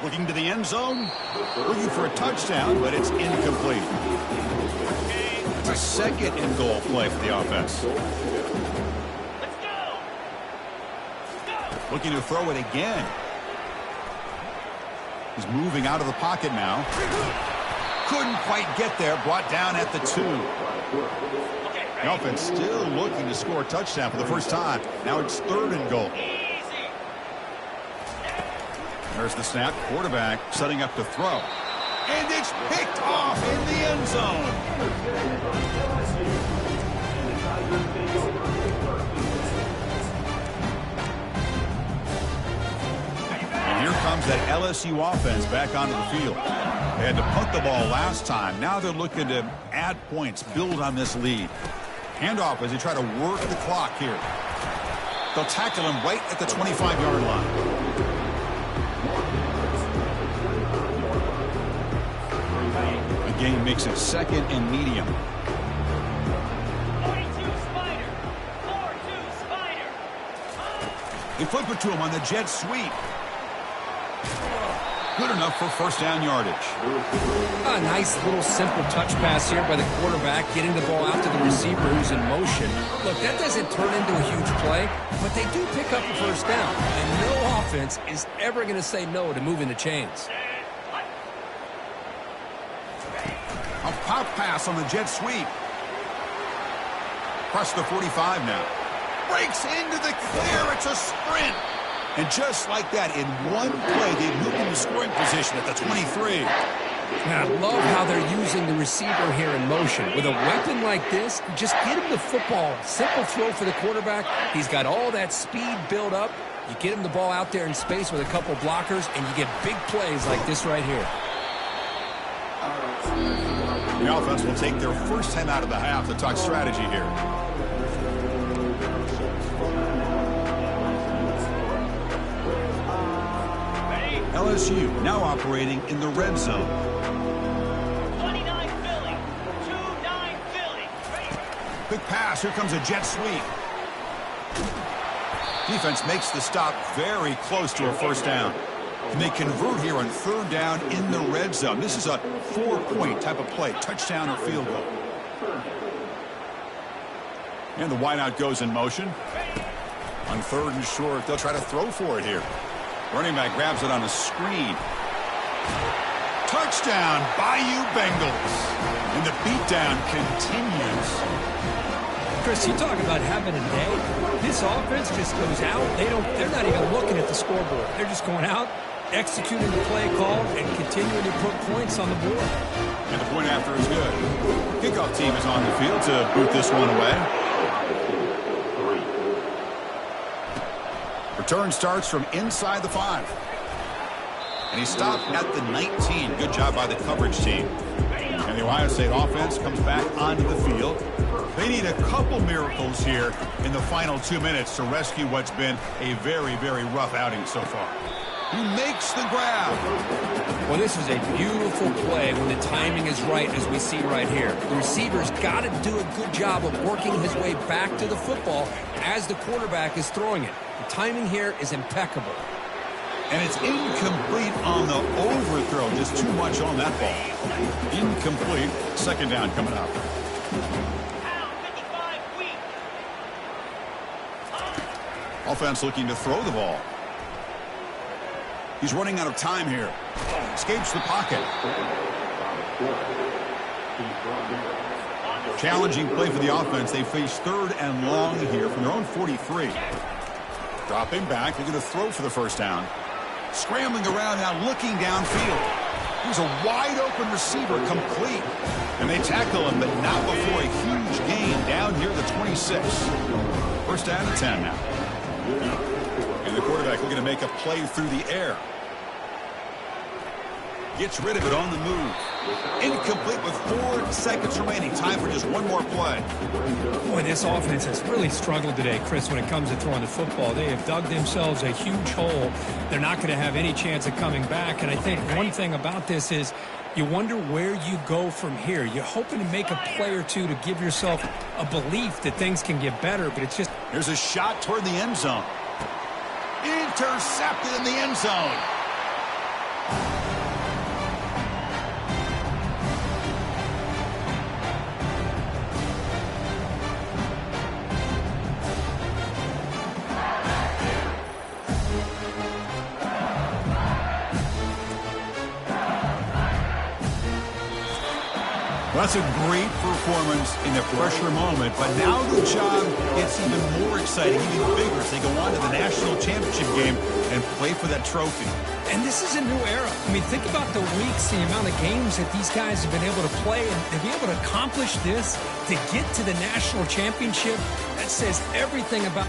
Looking to the end zone. Looking for a touchdown, but it's incomplete. It's a 2nd and goal play for the offense. Looking to throw it again. He's moving out of the pocket now. Couldn't quite get there. Brought down at the 2. The offense still looking to score a touchdown for the first time. Now it's 3rd and goal. There's the snap. Quarterback setting up to throw. And it's picked off in the end zone. Here comes that LSU offense back onto the field. They had to punt the ball last time. Now they're looking to add points, build on this lead. Handoff as they try to work the clock here. They'll tackle him right at the 25-yard line. The game makes it 2nd and medium. 42 Spider. 4-2 Spider. They flip it to him on the jet sweep. Good enough for first down yardage. A nice little simple touch pass here by the quarterback, getting the ball out to the receiver who's in motion. Look, that doesn't turn into a huge play, but they do pick up a first down. And no offense is ever going to say no to moving the chains. A pop pass on the jet sweep. Across the 45 now. Breaks into the clear. It's a sprint. And just like that, in one play, they moved into scoring position at the 23. And I love how they're using the receiver here in motion. With a weapon like this, just get him the football. Simple throw for the quarterback. He's got all that speed built up. You get him the ball out there in space with a couple blockers, and you get big plays like this right here. The offense will take their first 10 out of the half to talk strategy here. LSU now operating in the red zone. 29 Philly. 2-9 Philly. Big pass. Here comes a jet sweep. Defense makes the stop very close to a first down. And they convert here on 3rd down in the red zone. This is a 4-point type of play. Touchdown or field goal. And the wideout goes in motion. On 3rd and short, they'll try to throw for it here. Running back grabs it on a screen. Touchdown, Bayou Bengals. And the beatdown continues. Chris, you talk about having a day. This offense just goes out. They're not even looking at the scoreboard. They're just going out, executing the play call, and continuing to put points on the board. And the point after is good. Kickoff team is on the field to boot this one away. Return starts from inside the 5. And he stopped at the 19. Good job by the coverage team. And the Ohio State offense comes back onto the field. They need a couple miracles here in the final 2 minutes to rescue what's been a very, very rough outing so far. He makes the grab. Well, this is a beautiful play when the timing is right, as we see right here. The receiver's got to do a good job of working his way back to the football as the quarterback is throwing it. The timing here is impeccable. And it's incomplete on the overthrow. Just too much on that ball. Incomplete. Second down coming up. Offense looking to throw the ball. He's running out of time here. Escapes the pocket. Challenging play for the offense. They face 3rd and long here from their own 43. Dropping back. They're going to throw for the first down. Scrambling around now, looking downfield. Here's a wide open receiver, complete. And they tackle him, but not before a huge gain down near the 26. First down and 10 now. And the quarterback looking to make a play through the air. Gets rid of it on the move. Incomplete with 4 seconds remaining. Time for just one more play. Boy, this offense has really struggled today, Chris, when it comes to throwing the football. They have dug themselves a huge hole. They're not going to have any chance of coming back. And I think one thing about this is you wonder where you go from here. You're hoping to make a play or two to give yourself a belief that things can get better, but it's just... Here's a shot toward the end zone. Intercepted in the end zone. Well, that's a great performance in the pressure moment, but now the job gets even more exciting, even bigger as they go on to the national championship game and play for that trophy. And this is a new era. I mean, think about the weeks, the amount of games that these guys have been able to play, and to be able to accomplish this, to get to the national championship, that says everything about...